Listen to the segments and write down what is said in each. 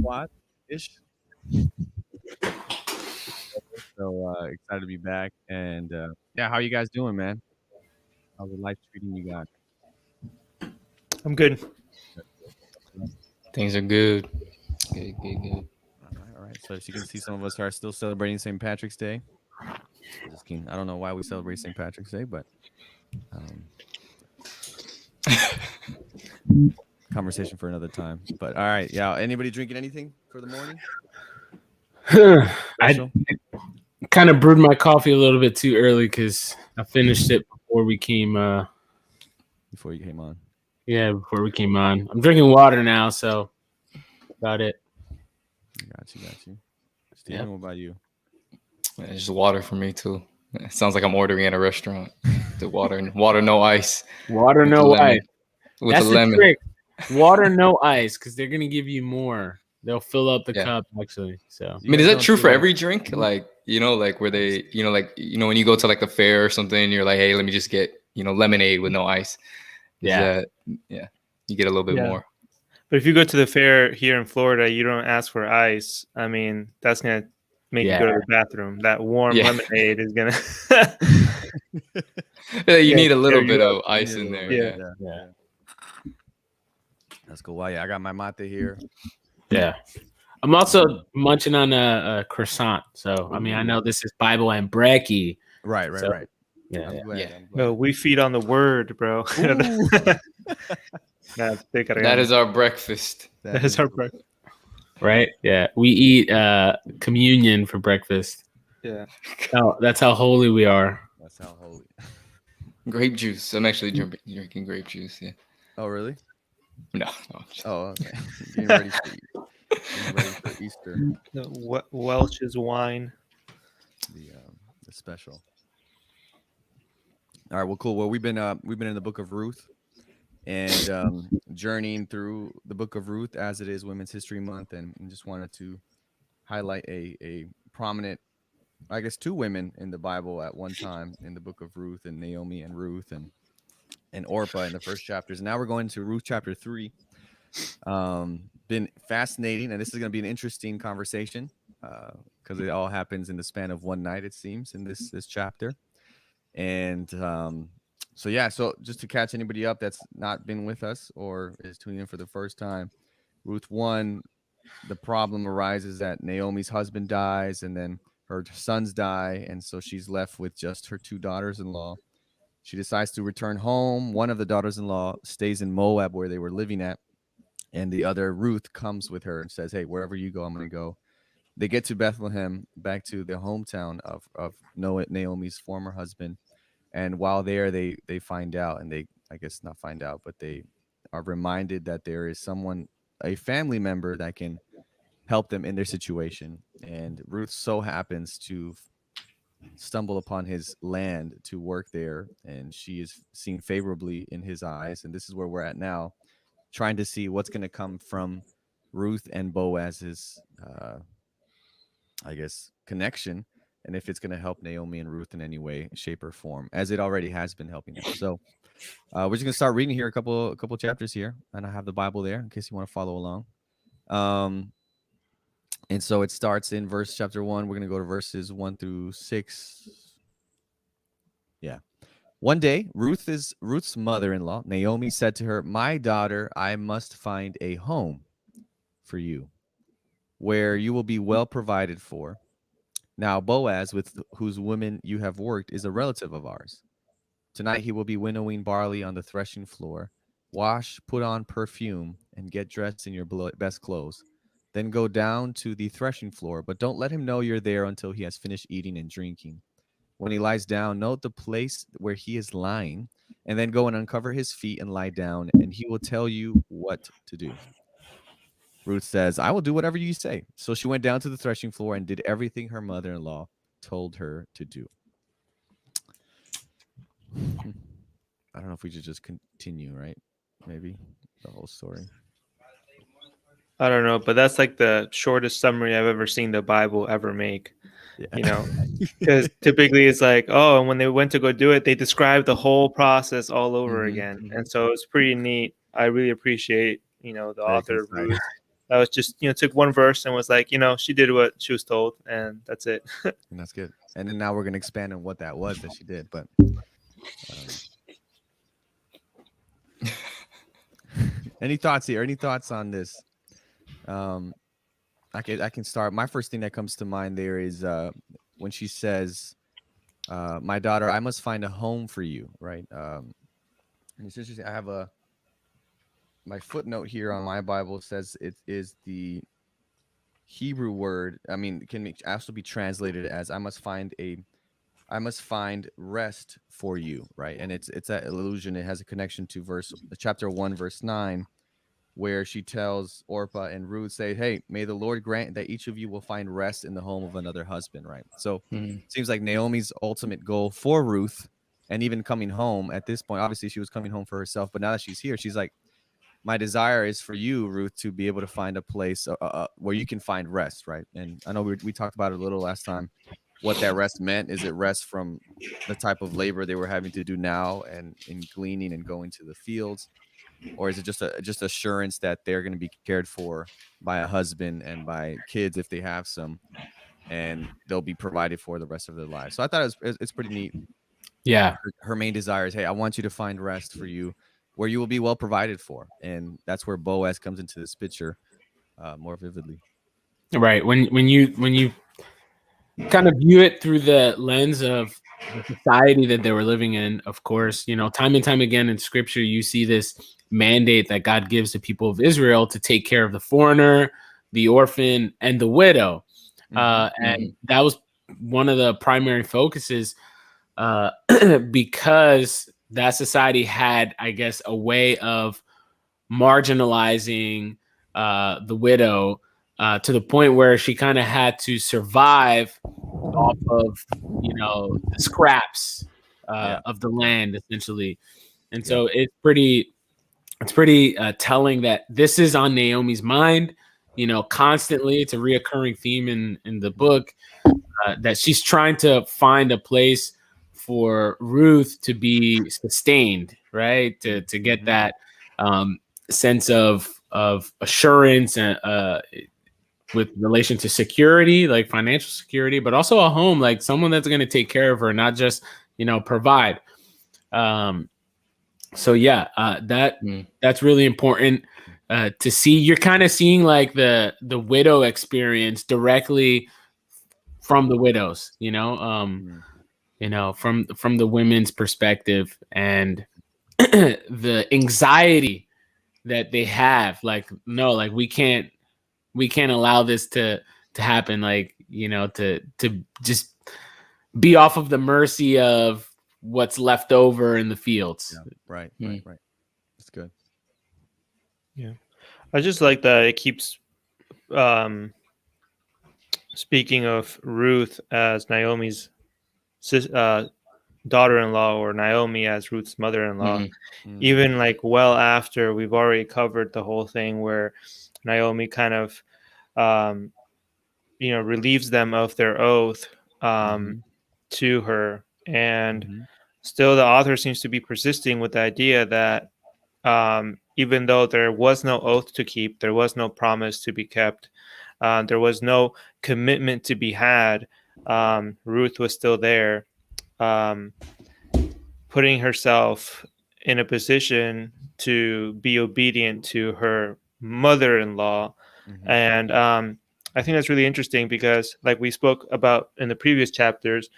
SWAT-ish. So excited to be back. And yeah, how you guys doing, man? How's the life treating you guys? I'm good. Things are good. Good. All right. So as you can see, some of us are still celebrating St. Patrick's Day. Just kidding. I don't know why we celebrate St. Patrick's Day, but conversation for another time. But all right, yeah. Anybody drinking anything for the morning? I kind of brewed my coffee a little bit too early because I finished it before we came. Before you came on. Yeah, before we came on. I'm drinking water now, so about it. Got you. Steven, What about you? It's just water for me too. It sounds like I'm ordering at a restaurant. The water, no ice. Water, no ice. With That's the the lemon. trick. Water, no ice, because they're gonna give you more. They'll fill up the cup actually. So I mean, is that true for every drink? Like, like where they, when you go to like the fair or something, you're like, hey, let me just get, lemonade with no ice. You get a little bit more. But if you go to the fair here in Florida, you don't ask for ice. I mean, that's gonna make you go to the bathroom. That warm lemonade is gonna. You need a little bit of ice in there. Yeah. That's cool. Well, yeah, I got my mate here. Yeah. I'm also munching on a croissant. So, I mean, I know this is Bible and Brekkie. Right. Yeah. No, we feed on the word, bro. That is our breakfast. That is our breakfast. Right? Yeah. We eat communion for breakfast. Yeah. Oh, that's how holy we are. That's how holy. Grape juice. I'm actually drinking grape juice. Yeah. Oh, really? No. Oh, okay. Getting ready for Easter. Welch's wine. The special. All right. Well, cool. Well, we've been in the book of Ruth, and journeying through the book of Ruth as it is Women's History Month, and just wanted to highlight a prominent, I guess, two women in the Bible at one time in the book of Ruth, and Naomi and Ruth, and Orpah in the first chapters. And now we're going to Ruth chapter 3. Been fascinating, and this is going to be an interesting conversation because it all happens in the span of one night, it seems, in this chapter. And so just to catch anybody up that's not been with us or is tuning in for the first time, Ruth 1, the problem arises that Naomi's husband dies, and then her sons die, and so she's left with just her two daughters-in-law. She decides to return home. One of the daughters-in-law stays in Moab where they were living at, and the other, Ruth, comes with her and says, hey, wherever you go, I'm going to go. They get to Bethlehem, back to the hometown of Naomi's former husband. And while there, they find out, and they, I guess not find out, but they are reminded that there is someone, a family member that can help them in their situation. And Ruth so happens to stumble upon his land to work there, and she is seen favorably in his eyes. And this is where we're at now, trying to see what's going to come from Ruth and Boaz's, I guess, connection, and if it's going to help Naomi and Ruth in any way, shape, or form, as it already has been helping them. So we're just going to start reading here a couple chapters here, and I have the Bible there in case you want to follow along. And so it starts in chapter 1. We're going to go to verses 1 through 6. Yeah. One day, Ruth's mother-in-law, Naomi, said to her, my daughter, I must find a home for you where you will be well provided for. Now, Boaz, with whose women you have worked, is a relative of ours. Tonight he will be winnowing barley on the threshing floor. Wash, put on perfume, and get dressed in your best clothes. Then go down to the threshing floor, but don't let him know you're there until he has finished eating and drinking. When he lies down, note the place where he is lying, and then go and uncover his feet and lie down, and he will tell you what to do. Ruth says, I will do whatever you say. So she went down to the threshing floor and did everything her mother-in-law told her to do. I don't know if we should just continue, right? Maybe the whole story. I don't know, but that's like the shortest summary I've ever seen the Bible ever make. Yeah. Because typically it's like, oh, and when they went to go do it, they describe the whole process all over again. And so it's pretty neat. I really appreciate, the author of Ruth That was just, took one verse and was like, she did what she was told, and that's it. And that's good. And then now we're gonna expand on what that was that she did. But any thoughts here? Any thoughts on this? I can start. My first thing that comes to mind there is when she says, "My daughter, I must find a home for you." Right. And it's interesting. I have my footnote here on my Bible says it is the Hebrew word. I mean, it can also be translated as I must find rest for you, right? And it's that illusion. It has a connection to chapter 1, verse 9, where she tells Orpah and Ruth, say, "Hey, may the Lord grant that each of you will find rest in the home of another husband," right? So it seems like Naomi's ultimate goal for Ruth, and even coming home at this point, obviously she was coming home for herself, but now that she's here, she's like, my desire is for you, Ruth, to be able to find a place where you can find rest, right? And I know we talked about it a little last time, what that rest meant. Is it rest from the type of labor they were having to do now and in gleaning and going to the fields? Or is it just assurance that they're going to be cared for by a husband and by kids if they have some, and they'll be provided for the rest of their lives? So I thought it's pretty neat. Yeah. Her main desire is, hey, I want you to find rest for you where you will be well provided for. And that's where Boaz comes into this picture more vividly. Right. When you kind of view it through the lens of the society that they were living in, of course, time and time again in scripture, you see this mandate that God gives the people of Israel to take care of the foreigner, the orphan, and the widow. And that was one of the primary focuses because that society had, I guess, a way of marginalizing the widow to the point where she kind of had to survive off of, the scraps of the land, essentially. And so it's pretty telling that this is on Naomi's mind, constantly. It's a reoccurring theme in the book that she's trying to find a place for Ruth to be sustained, right? To get that sense of assurance and with relation to security, like financial security, but also a home, like someone that's going to take care of her, not just provide. So yeah, that's really important to see. You're kind of seeing like the widow experience directly from the widows, from the women's perspective, and the anxiety that they have. Like, no, like we can't allow this to happen. Like, to just be off of the mercy of what's left over in the fields. Yeah, right. That's good. Yeah, I just like that it keeps speaking of Ruth as Naomi's daughter-in-law, or Naomi as Ruth's mother-in-law, even like well after we've already covered the whole thing where Naomi kind of relieves them of their oath to her, and still the author seems to be persisting with the idea that even though there was no oath to keep, there was no promise to be kept, there was no commitment to be had, Ruth was still there, putting herself in a position to be obedient to her mother-in-law. And I think that's really interesting because, like we spoke about in the previous chapters,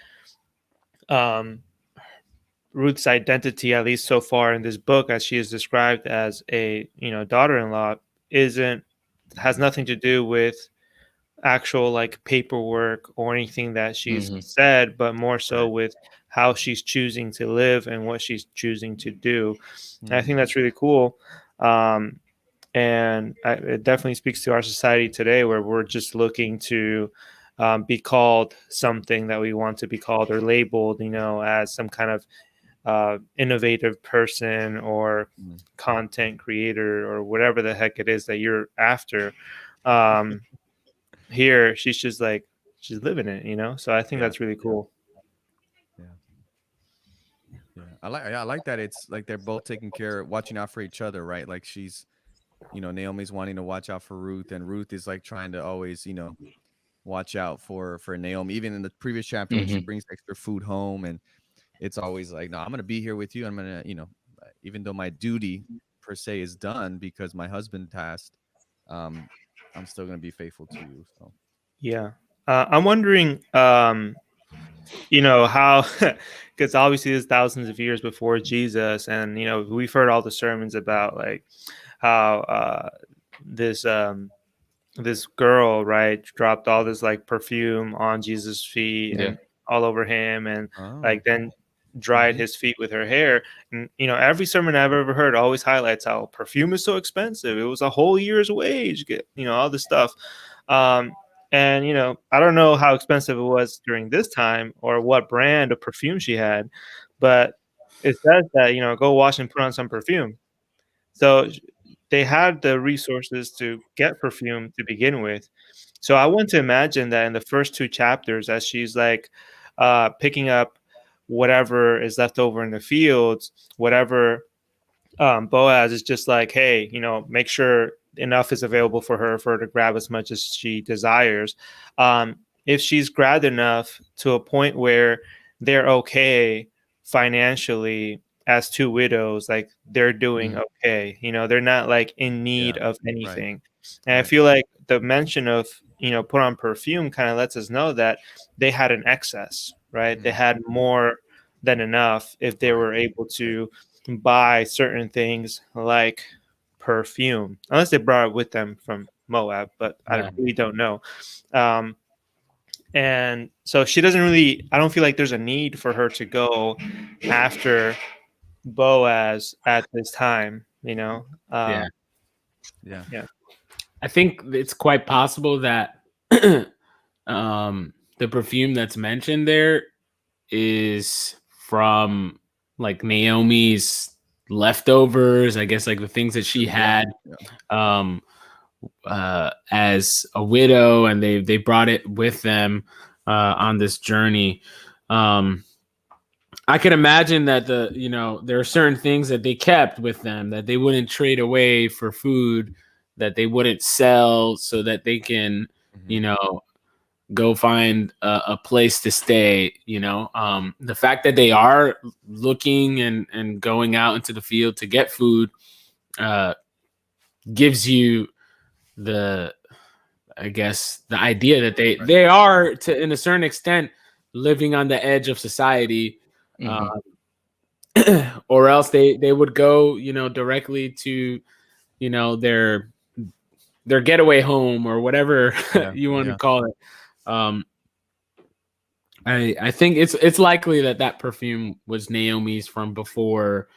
Ruth's identity, at least so far in this book, as she is described as a daughter-in-law, has nothing to do with actual like paperwork or anything that she's said, but more so with how she's choosing to live and what she's choosing to do. And I think that's really cool. And it definitely speaks to our society today, where we're just looking to be called something that we want to be called, or labeled, as some kind of innovative person or content creator or whatever the heck it is that you're after. Here, she's just like, she's living it, So I think that's really cool. Yeah. I like that. It's like they're both taking care, watching out for each other, right? Like she's Naomi's wanting to watch out for Ruth, and Ruth is like trying to always, watch out for Naomi. Even in the previous chapter, when she Mhm. brings extra food home, and it's always like, no, I'm gonna be here with you. I'm gonna, even though my duty per se is done because my husband passed, um, I'm still gonna be faithful to you. So Yeah. I'm wondering, how, because obviously it's thousands of years before Jesus, and we've heard all the sermons about like how this this girl, right, dropped all this like perfume on Jesus' feet Yeah. and all over him, and oh, like then dried his feet with her hair. And every sermon I've ever heard always highlights how perfume is so expensive. It was a whole year's wage, all this stuff. Um, and I don't know how expensive it was during this time or what brand of perfume she had, but it says that go wash and put on some perfume. So they had the resources to get perfume to begin with. So I want to imagine that in the first two chapters, as she's like picking up whatever is left over in the fields, whatever Boaz is just like, hey, make sure enough is available for her to grab as much as she desires. If she's grabbed enough to a point where they're okay financially as two widows, like they're doing Mhm. okay, they're not like in yeah, need of right, anything. And I right. feel like the mention of, put on perfume kind of lets us know that they had an excess, right? They Mhm. had more than enough if they Right. were able to buy certain things like perfume, unless they brought it with them from Moab, but I Yeah. really don't know. Um, and so she doesn't really, I don't feel like there's a need for her to go after Boaz at this time, Yeah. Yeah. Yeah. I think it's quite possible that the perfume that's mentioned there is from like Naomi's leftovers, I guess, like the things that she Yeah. had Yeah. um as a widow, and they brought it with them on this journey. I can imagine that there are certain things that they kept with them that they wouldn't trade away for food, that they wouldn't sell so that they can, you Mhm. know, go find a place to stay. The fact that they are looking and going out into the field to get food uh, gives you the, I guess, the idea that they Right. they are, to in a certain extent, living on the edge of society. Uh, Mhm. or else they would go directly to their getaway home or whatever Yeah. you want to Yeah. call it. um I think it's likely that perfume was Naomi's from before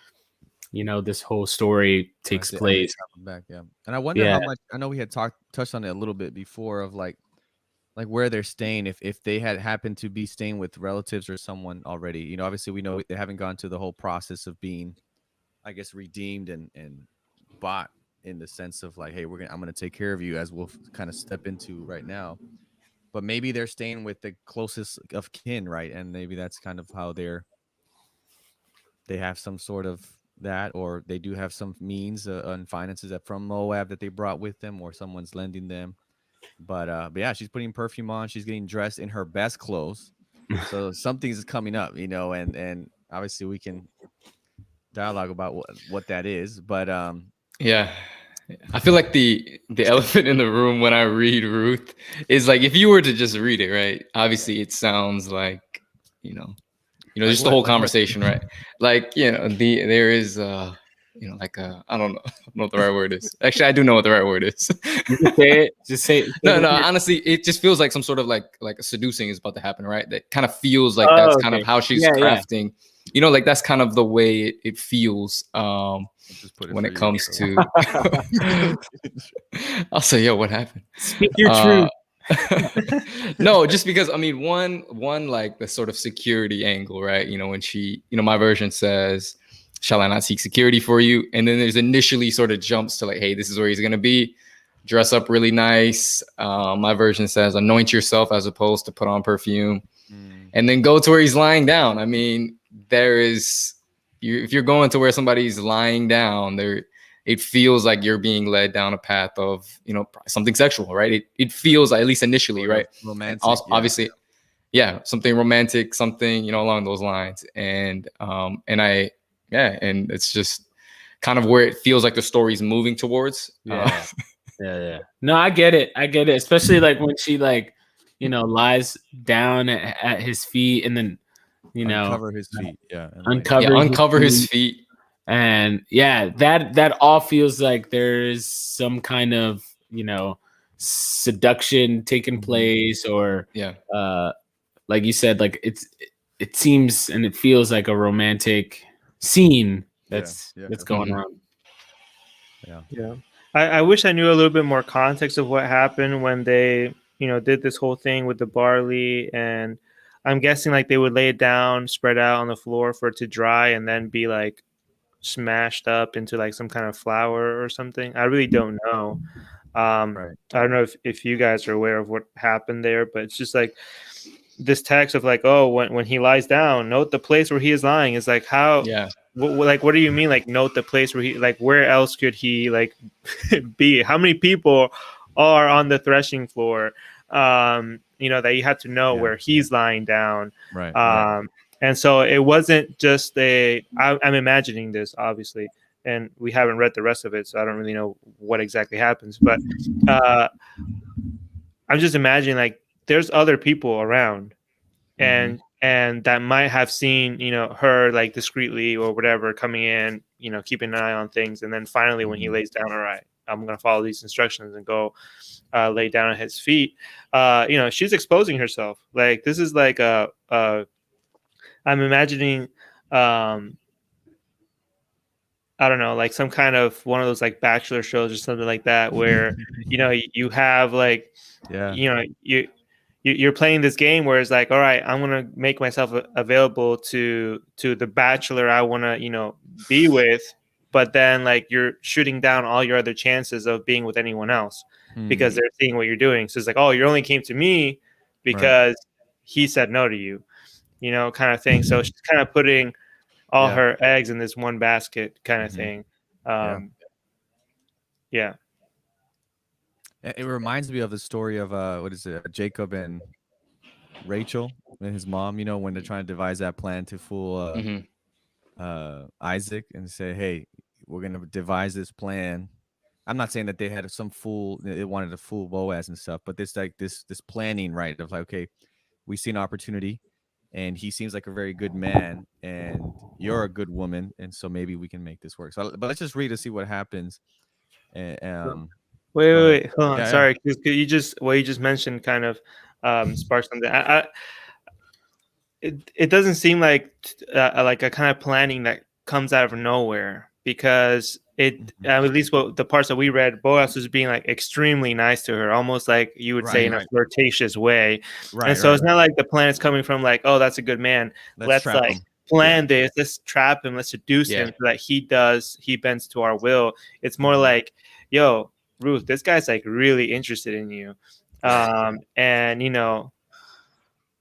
this whole story Right. takes As they place. travel back. Yeah. And I wonder Yeah. how much. I know we had touched on it a little bit before of like where they're staying. If they had happened to be staying with relatives or someone already. Obviously we know they haven't gone to the whole process of being, I guess, redeemed and bought in the sense of like, hey, I'm gonna take care of you, as we'll kind of step into right now. But maybe they're staying with the closest of kin, right? And maybe that's kind of how they have some sort of that, or they do have some means and finances that from Moab that they brought with them, or someone's lending them. But yeah, she's putting perfume on. She's getting dressed in her best clothes. So something's coming up, and obviously we can dialogue about what that is. But Yeah. I feel like the elephant in the room when I read Ruth is like, if you were to just read it, right? Obviously it sounds like, like just the what? whole Like what? conversation, right? Like, there is like I don't know, I don't know what the right word is. Actually, I do know what the right word is. You can say it. Just say No, the no, word. honestly, it just feels like some sort of like a seducing is about to happen, right? That kind of feels like that's Oh, kind of okay. how she's Yeah. crafting, like that's kind of the way it feels I'll just put it when for it you. comes So. to I'll say, yo, what happened? Speak your Uh truth. no, just because I mean one like the sort of security angle, right? When she, my version says, shall I not seek security for you? And then there's initially sort of jumps to like, hey, this is where he's gonna be. Dress up really nice. My version says anoint yourself as opposed to put on perfume. Mm, And then go to where he's lying down. I mean, if you're going to where somebody's lying down, it feels like you're being led down a path of, you know, something sexual, right? It feels like, at least initially, right? Romantic, and also, obviously, something romantic, something, you know, along those lines. And and it's just kind of where it feels like the story's moving towards. Yeah. No, I get it. Especially like when she like, you know, lies down at his feet and then, you know, uncover his feet. Uncover his feet. And that all feels like there's some kind of, you know, seduction taking place, or like you said, like it seems and it feels like a romantic scene that's going on. Yeah. I wish I knew a little bit more context of what happened when they, you know, did this whole thing with the barley. And I'm guessing like they would lay it down, spread out on the floor for it to dry, and then be like smashed up into like some kind of flour or something. I really don't know. I don't know if you guys are aware of what happened there, but it's just like this text of like, oh, when he lies down, note the place where he is lying. Is like, how what do you mean, like, note the place where he, like, where else could he like be? How many people are on the threshing floor, you know, that you have to know where he's lying down, and so it wasn't just I'm imagining this, obviously, and we haven't read the rest of it, so I don't really know what exactly happens, but I'm just imagining like there's other people around, and that might have seen, you know, her like discreetly or whatever coming in, you know, keeping an eye on things, and then finally when he lays down, all right, I'm gonna follow these instructions and go lay down at his feet. You know, she's exposing herself. Like, this is like I'm imagining, I don't know, like some kind of one of those like Bachelor shows or something like that, where, you know, you have like, you know, you're playing this game where it's like, all right, I'm going to make myself available to the bachelor I want to, you know, be with. But then like you're shooting down all your other chances of being with anyone else because they're seeing what you're doing. So it's like, oh, you only came to me because he said no to you, you know, kind of thing. So she's kind of putting all her eggs in this one basket kind of thing. It reminds me of the story of what is it, Jacob and Rachel and his mom, you know, when they're trying to devise that plan to fool Isaac and say, hey, we're gonna devise this plan. I'm not saying that they had some fool, they wanted to fool Boaz and stuff, but this like this planning, right, of like, okay, we see an opportunity and he seems like a very good man and you're a good woman, and so maybe we can make this work. So but let's just read to see what happens. Wait, hold on. Sorry, you just what you just mentioned kind of sparked something. It doesn't seem like a kind of planning that comes out of nowhere, because at least what the parts that we read, Boaz was being like extremely nice to her, almost like you would say in a flirtatious way. And so it's not like the plan is coming from like, oh, that's a good man. Let's like plan this. Let's trap him. Let's seduce him so that he bends to our will. It's more like, yo, Ruth, this guy's like really interested in you, and you know,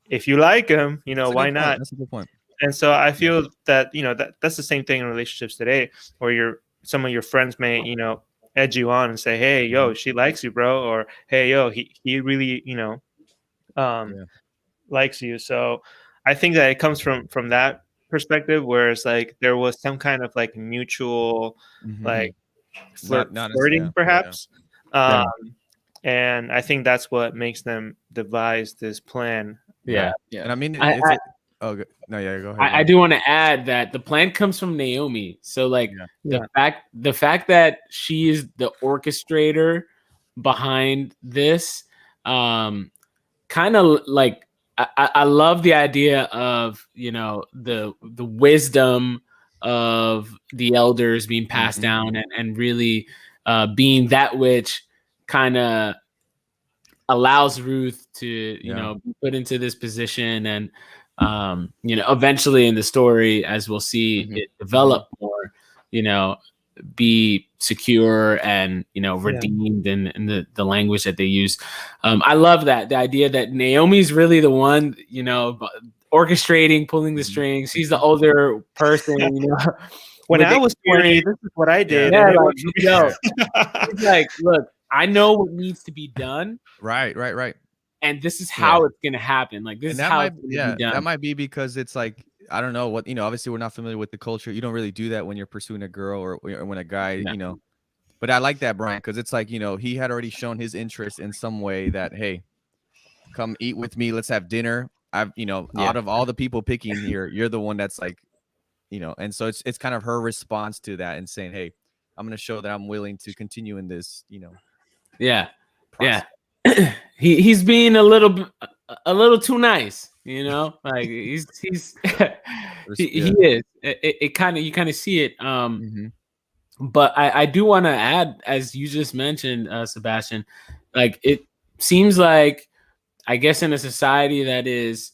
if you like him, you know, why not? That's a good point. And so I feel that, you know, that's the same thing in relationships today, where some of your friends may, you know, edge you on and say, hey, yo, she likes you, bro, or hey, yo, he really, you know, likes you. So I think that it comes from that perspective, where it's like there was some kind of like mutual like flirting, perhaps. And I think that's what makes them devise this plan. Yeah. And I mean, go ahead. I do want to add that the plan comes from Naomi. So like the fact that she is the orchestrator behind this, kind of like I love the idea of, you know, the wisdom of the elders being passed down and really being that which kind of allows Ruth to, you know, be put into this position, and you know, eventually in the story, as we'll see it develop more, you know, be secure and, you know, redeemed in the language that they use. I love that, the idea that Naomi's really the one, you know, orchestrating, pulling the strings. She's the older person, you know, When with I was 20, this is what I did. Yeah, And it like, yo, was he's like, look, I know what needs to be done, Right. and this is Yeah. how it's gonna happen. Like, this And is how it's gonna be that done. might be because it's like, I don't know what, obviously we're not familiar with the culture. You don't really do that when you're pursuing a girl or when a guy, Yeah. But I like that, Brian, because it's like, he had already shown his interest in some way that, hey, come eat with me. Let's have dinner. I've, out of all the people picking here, you're the one that's like, and so it's kind of her response to that and saying, hey, I'm going to show that I'm willing to continue in this, Yeah. process. Yeah. He's being a little too nice, like he is. It kind of, you kind of see it. But I do want to add, as you just mentioned, Sebastian, like it seems like, I guess in a society that is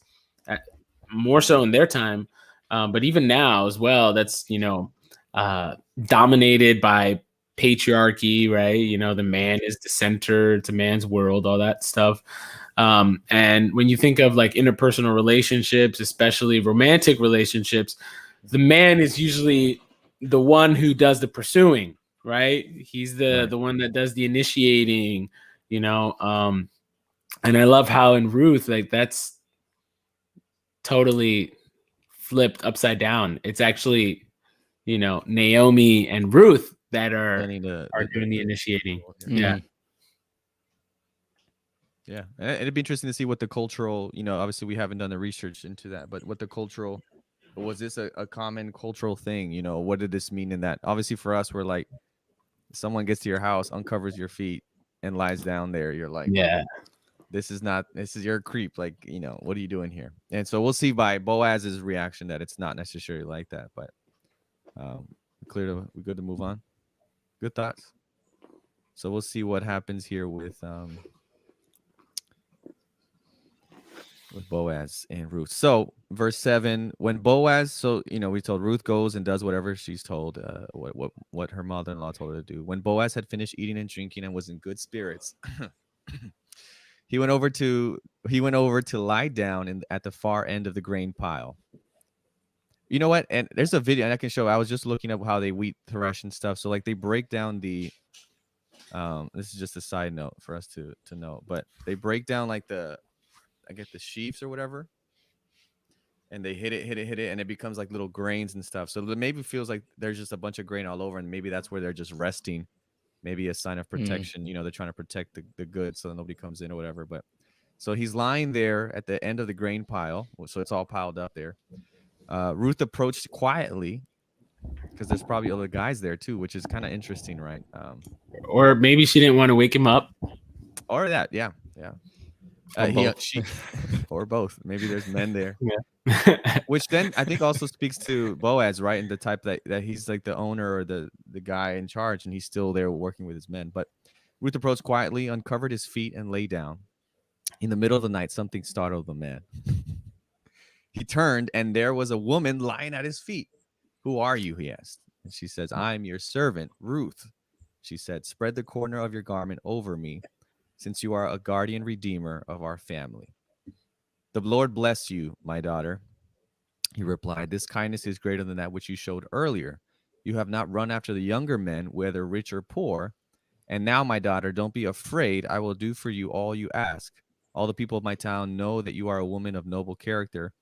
more so in their time, but even now as well, that's dominated by patriarchy, right? The man is the center, it's a man's world, all that stuff. And when you think of like interpersonal relationships, especially romantic relationships, the man is usually the one who does the pursuing, right? He's the one that does the initiating, and I love how in Ruth, like that's totally flipped upside down. It's actually, Naomi and Ruth that are doing the initiating. Yeah. Yeah. And it'd be interesting to see what the cultural, obviously we haven't done the research into that, but what the cultural, was this a common cultural thing? What did this mean in that? Obviously for us, we're like, someone gets to your house, uncovers your feet and lies down there. You're like, Yeah. this is your creep. Like, what are you doing here? And so we'll see by Boaz's reaction that it's not necessarily like that, but we're good to move on. Good thoughts. So we'll see what happens here with Boaz and Ruth. So verse 7, when Boaz, so we told Ruth goes and does whatever she's told, what her mother-in-law told her to do. When Boaz had finished eating and drinking and was in good spirits, he went over to lie down at the far end of the grain pile. You know what? And there's a video, and I can show. I was just looking up how they wheat thresh and stuff. So like they break down the. This is just a side note for us to know, but they break down like the sheaves or whatever, and they hit it, and it becomes like little grains and stuff. So it maybe feels like there's just a bunch of grain all over, and maybe that's where they're just resting. Maybe a sign of protection. They're trying to protect the goods so that nobody comes in or whatever. But so he's lying there at the end of the grain pile, so it's all piled up there. Ruth approached quietly because there's probably other guys there too, which is kind of interesting, right? Or maybe she didn't want to wake him up. Or that, yeah. Or both. Or both. Maybe there's men there. Yeah. Which then I think also speaks to Boaz, right? And the type that he's like the owner or the guy in charge, and he's still there working with his men. But Ruth approached quietly, uncovered his feet, and lay down. In the middle of the night, something startled the man. He turned, and there was a woman lying at his feet. "Who are you?" he asked. And she says, "I'm your servant, Ruth." She said, "Spread the corner of your garment over me, since you are a guardian redeemer of our family." "The Lord bless you, my daughter," he replied. "This kindness is greater than that which you showed earlier. You have not run after the younger men, whether rich or poor. And now, my daughter, don't be afraid. I will do for you all you ask. All the people of my town know that you are a woman of noble character.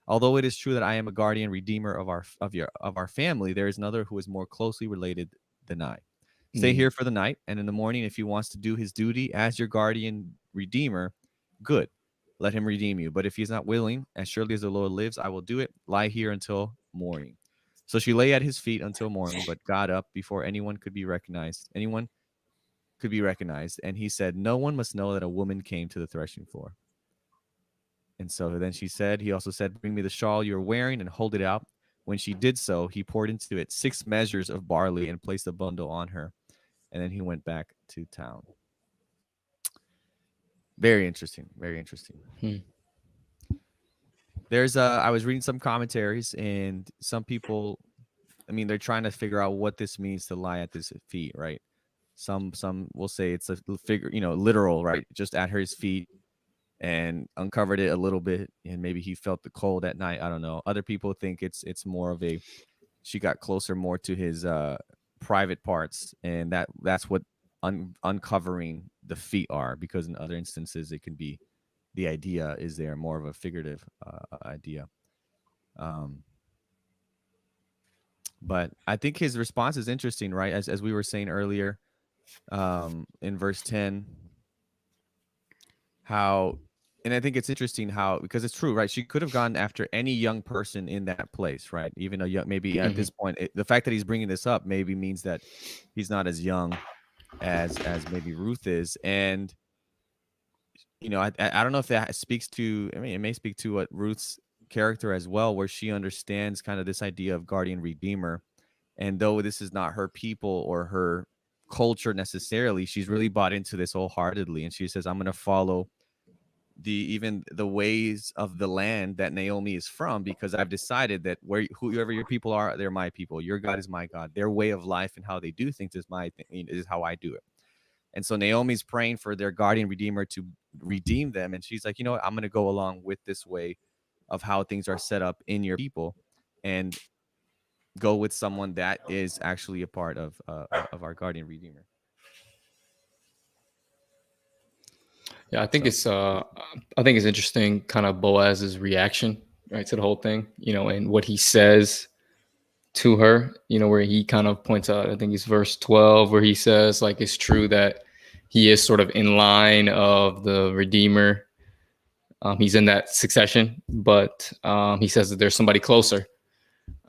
Although it is true that I am a guardian redeemer of our family, there is another who is more closely related than I. Stay here for the night, and in the morning, if he wants to do his duty as your guardian redeemer, good. Let him redeem you. But if he's not willing, as surely as the Lord lives, I will do it. Lie here until morning." So she lay at his feet until morning, but got up before anyone could be recognized. And he said, "No one must know that a woman came to the threshing floor." And so then he also said, "Bring me the shawl you're wearing and hold it out." When she did so, he poured into it 6 measures of barley and placed a bundle on her. And then he went back to town. Very interesting. Very interesting. I was reading some commentaries, and some people, they're trying to figure out what this means to lie at his feet, right? Some will say it's a figure, literal, right? Just at his feet, and uncovered it a little bit, and maybe he felt the cold at night. I don't know. Other people think it's more of a she got closer more to his private parts, and that's what uncovering the feet are, because in other instances it can be the idea is there more of a figurative idea. But I think his response is interesting, right? As we were saying earlier, in verse 10, how, and I think it's interesting how, because it's true, right? She could have gone after any young person in that place, right? Even a young, maybe at this point, the fact that he's bringing this up maybe means that he's not as young as maybe Ruth is. And you know, I don't know if that speaks to, I mean, it may speak to what Ruth's character as well, where she understands kind of this idea of guardian redeemer. And though this is not her people or her culture necessarily, she's really bought into this wholeheartedly. And she says, I'm going to follow even the ways of the land that Naomi is from, because I've decided that whoever your people are, they're my people. Your God is my God. Their way of life and how they do things is is how I do it. And so Naomi's praying for their guardian redeemer to redeem them. And she's like, you know what? I'm going to go along with this way of how things are set up in your people and go with someone that is actually a part of our guardian redeemer. Yeah, I think it's interesting kind of Boaz's reaction, right, to the whole thing, you know, and what he says to her, you know, where he kind of points out, I think it's verse 12, where he says, like, it's true that he is sort of in line of the Redeemer. He's in that succession, but he says that there's somebody closer,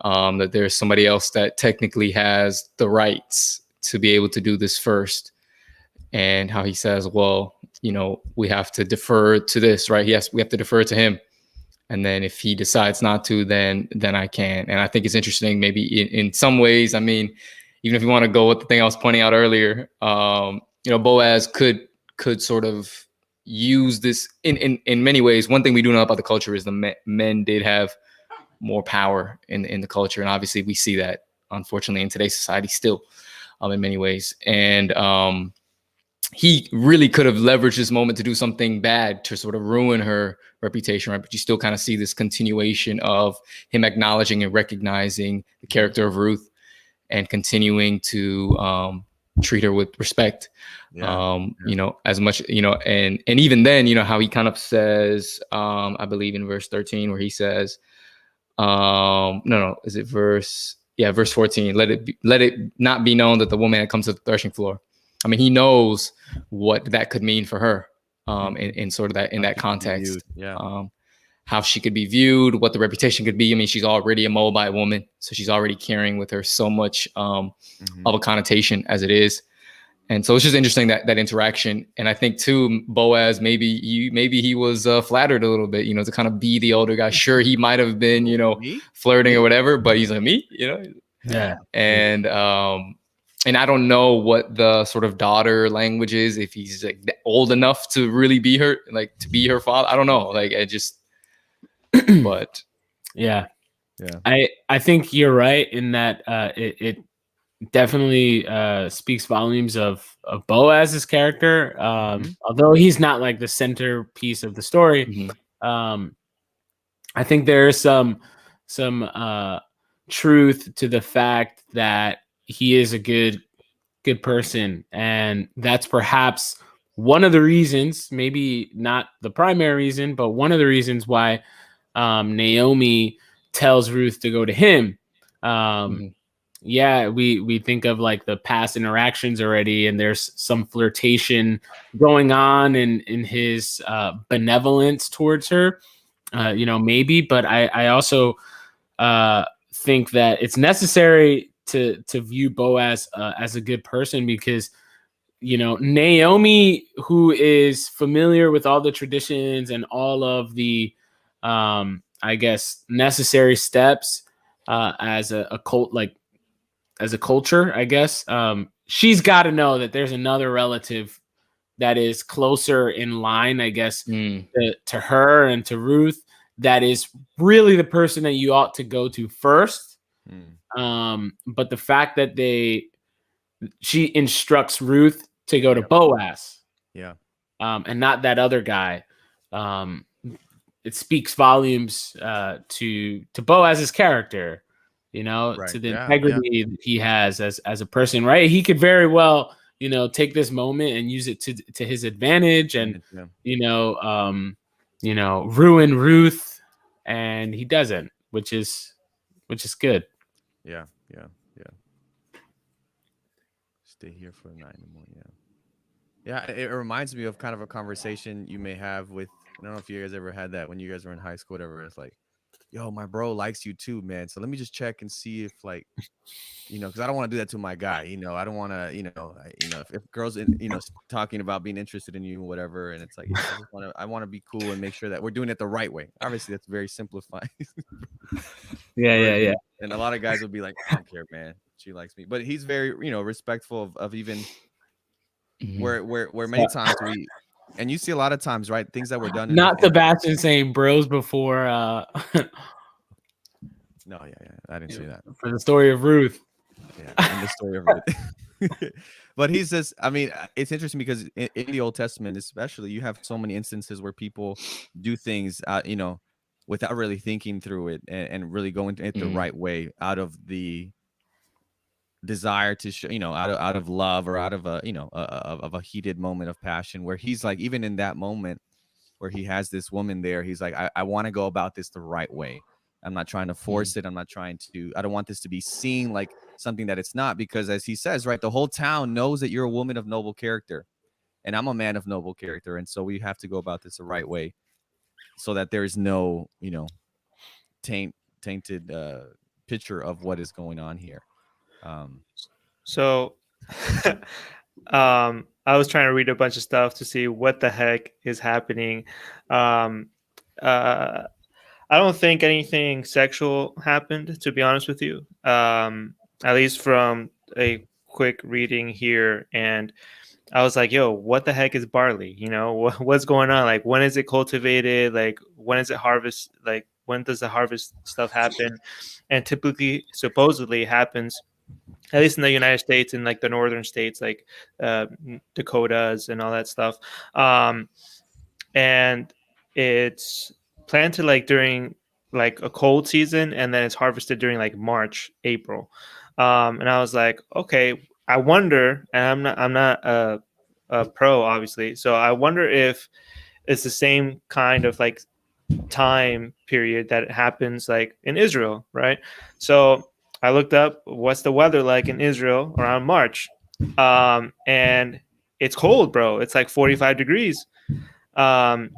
that there's somebody else that technically has the rights to be able to do this first. And how he says, well, you know, we have to defer to this, right? Yes, we have to defer to him. And then if he decides not to, then I can. And I think it's interesting, maybe in some ways, I mean, even if you want to go with the thing I was pointing out earlier, you know, Boaz could sort of use this in many ways. One thing we do know about the culture is the men did have more power in the culture. And obviously we see that, unfortunately, in today's society still, in many ways. And he really could have leveraged this moment to do something bad, to sort of ruin her reputation, right? But you still kind of see this continuation of him acknowledging and recognizing the character of Ruth and continuing to treat her with respect. You know, as much, you know, and even then, you know, how he kind of says, I believe in verse 13, where he says, is it verse 14? Let it not be known that the woman had come to the threshing floor. I mean, he knows what that could mean for her, in sort of that context. How she could be viewed, what the reputation could be. I mean, she's already a Moabite woman, so she's already carrying with her so much of a connotation as it is. And so it's just interesting that interaction. And I think too, Boaz, maybe he was flattered a little bit, you know, to kind of be the older guy. Sure, he might have been, you know, flirting or whatever, but he's like, me, you know. Yeah. And I don't know what the sort of daughter language is, if he's like old enough to really be her, like to be her father. I don't know. Like, I just, but yeah. I think you're right in that it definitely speaks volumes of Boaz's character. Although he's not like the centerpiece of the story. I think there's some truth to the fact that he is a good person, and that's perhaps one of the reasons, maybe not the primary reason, but one of the reasons why Naomi tells Ruth to go to him. Yeah, we think of like the past interactions already, and there's some flirtation going on in his benevolence towards her, you know, maybe. But I also think that it's necessary to view Boaz as a good person, because, you know, Naomi, who is familiar with all the traditions and all of the I guess necessary steps as a cult, like as a culture, I guess, she's got to know that there's another relative that is closer in line, I guess, to her and to Ruth, that is really the person that you ought to go to first. But the fact that she instructs Ruth to go to Boaz, and not that other guy, it speaks volumes to Boaz's character, Right. to the Yeah, integrity that he has as a person, right? He could very well, take this moment and use it to his advantage and, ruin Ruth, and he doesn't, which is good. yeah, yeah, yeah. Stay here for 9 more. Yeah. Yeah, it reminds me of kind of a conversation you may have with, I don't know if you guys ever had that when you guys were in high school, whatever. It's like, yo, my bro likes you too, man. So let me just check and see if like, because I don't want to do that to my guy. I don't want to, if girls, talking about being interested in you or whatever, and it's like, I want to be cool and make sure that we're doing it the right way. Obviously, that's very simplified. Yeah. And a lot of guys will be like, I don't care, man. She likes me, but he's very, respectful of even where many times and you see a lot of times, right? Things that were done. Not Sebastian saying bros before. No, yeah, I didn't say that. For the story of Ruth. Yeah, and the story of Ruth. But he says, I mean, it's interesting because in the Old Testament, especially, you have so many instances where people do things, without really thinking through it and really going it the right way out of the desire to show, out of love or out of of a heated moment of passion, where he's like, even in that moment where he has this woman there, he's like, I want to go about this the right way. I'm not trying to force it. I don't want this to be seen like something that it's not, because as he says, right, the whole town knows that you're a woman of noble character and I'm a man of noble character. And so we have to go about this the right way so that there is no, tainted picture of what is going on here. So I was trying to read a bunch of stuff to see what the heck is happening. I don't think anything sexual happened, to be honest with you. At least from a quick reading here. And I was like, yo, what the heck is barley? What's going on? Like, when is it cultivated? Like, when is it harvest? Like, when does the harvest stuff happen? And typically, supposedly happens, at least in the United States, in like the northern states, like Dakotas and all that stuff. And it's planted like during like a cold season, and then it's harvested during like March, April. And I was like, okay, I wonder, and I'm not a pro, obviously, so I wonder if it's the same kind of like time period that it happens like in Israel, right? So I looked up what's the weather like in Israel around March, and it's cold, bro. It's like 45 degrees. And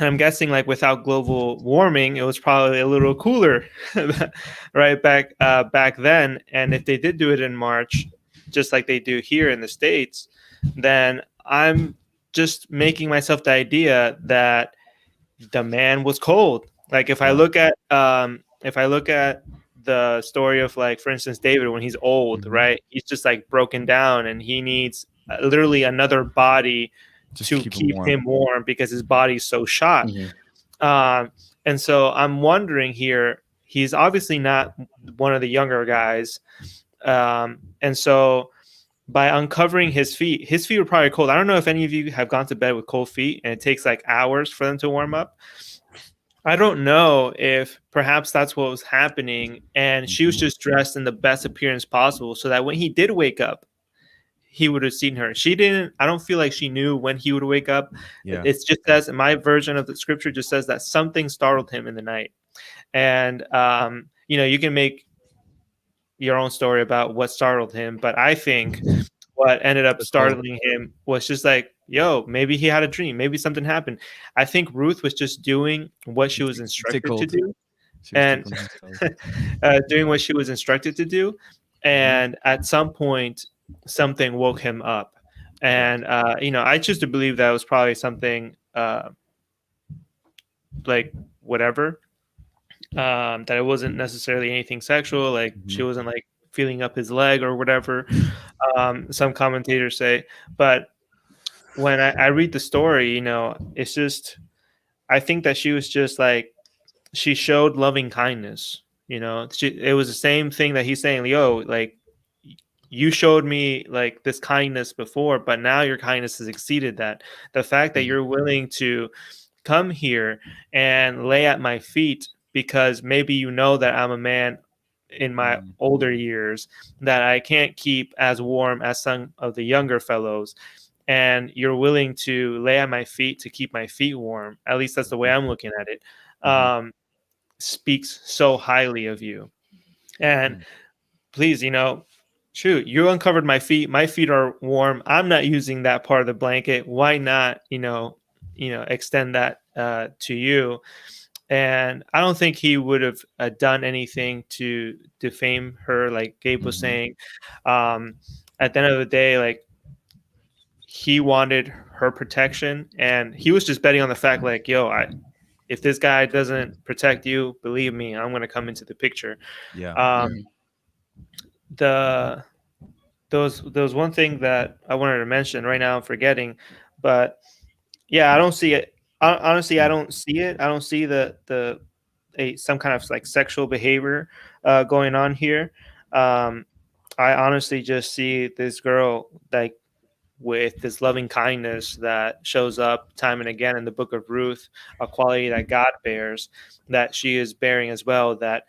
I'm guessing like without global warming, it was probably a little cooler, right back then. And if they did do it in March, just like they do here in the States, then I'm just making myself the idea that the man was cold. Like if I look at the story of, like, for instance, David, when he's old, right? He's just like broken down and he needs literally another body just to keep him warm because his body's so shot. And so I'm wondering here, he's obviously not one of the younger guys. And so by uncovering his feet were probably cold. I don't know if any of you have gone to bed with cold feet and it takes like hours for them to warm up. I don't know if perhaps that's what was happening. And she was just dressed in the best appearance possible so that when he did wake up, he would have seen her. I don't feel like she knew when he would wake up. Yeah. It's just as my version of the scripture just says that something startled him in the night. And, you can make your own story about what startled him. But I think what ended up startling him was just like, yo, maybe he had a dream. Maybe something happened. I think Ruth was just doing what she was instructed to do. And doing what she was instructed to do. And at some point, something woke him up. And, I choose to believe that was probably something like whatever, that it wasn't necessarily anything sexual. Like she wasn't like feeling up his leg or whatever. Some commentators say, but when I read the story, it's just, I think that she was just like, she showed loving kindness. It was the same thing that he's saying, yo, like, you showed me like this kindness before, but now your kindness has exceeded that. The fact that you're willing to come here and lay at my feet because maybe you know that I'm a man in my older years that I can't keep as warm as some of the younger fellows. And you're willing to lay at my feet to keep my feet warm. At least that's the way I'm looking at it. Speaks so highly of you. And please, shoot, you uncovered my feet. My feet are warm. I'm not using that part of the blanket. Why not, extend that to you? And I don't think he would have done anything to defame her, like Gabe was saying. At the end of the day, like, he wanted her protection, and he was just betting on the fact, like, yo, if this guy doesn't protect you, believe me, I'm going to come into the picture. Yeah. There was one thing that I wanted to mention. Right now I'm forgetting, but yeah, I don't see it. Honestly, I don't see it. I don't see some kind of like sexual behavior going on here. I honestly just see this girl like with this loving kindness that shows up time and again in the book of Ruth, a quality that God bears, that she is bearing as well. That,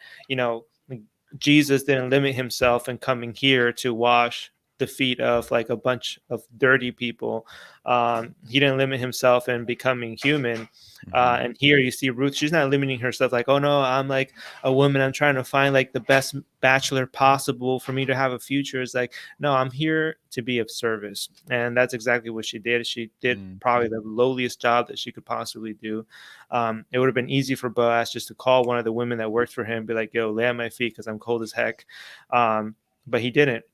Jesus didn't limit himself in coming here to wash the feet of like a bunch of dirty people. He didn't limit himself in becoming human. And here you see Ruth, she's not limiting herself like, oh no, I'm like a woman. I'm trying to find like the best bachelor possible for me to have a future. It's like, no, I'm here to be of service. And that's exactly what she did. She did probably the lowliest job that she could possibly do. It would have been easy for Boaz just to call one of the women that worked for him, be like, yo, lay at my feet because I'm cold as heck. But he didn't.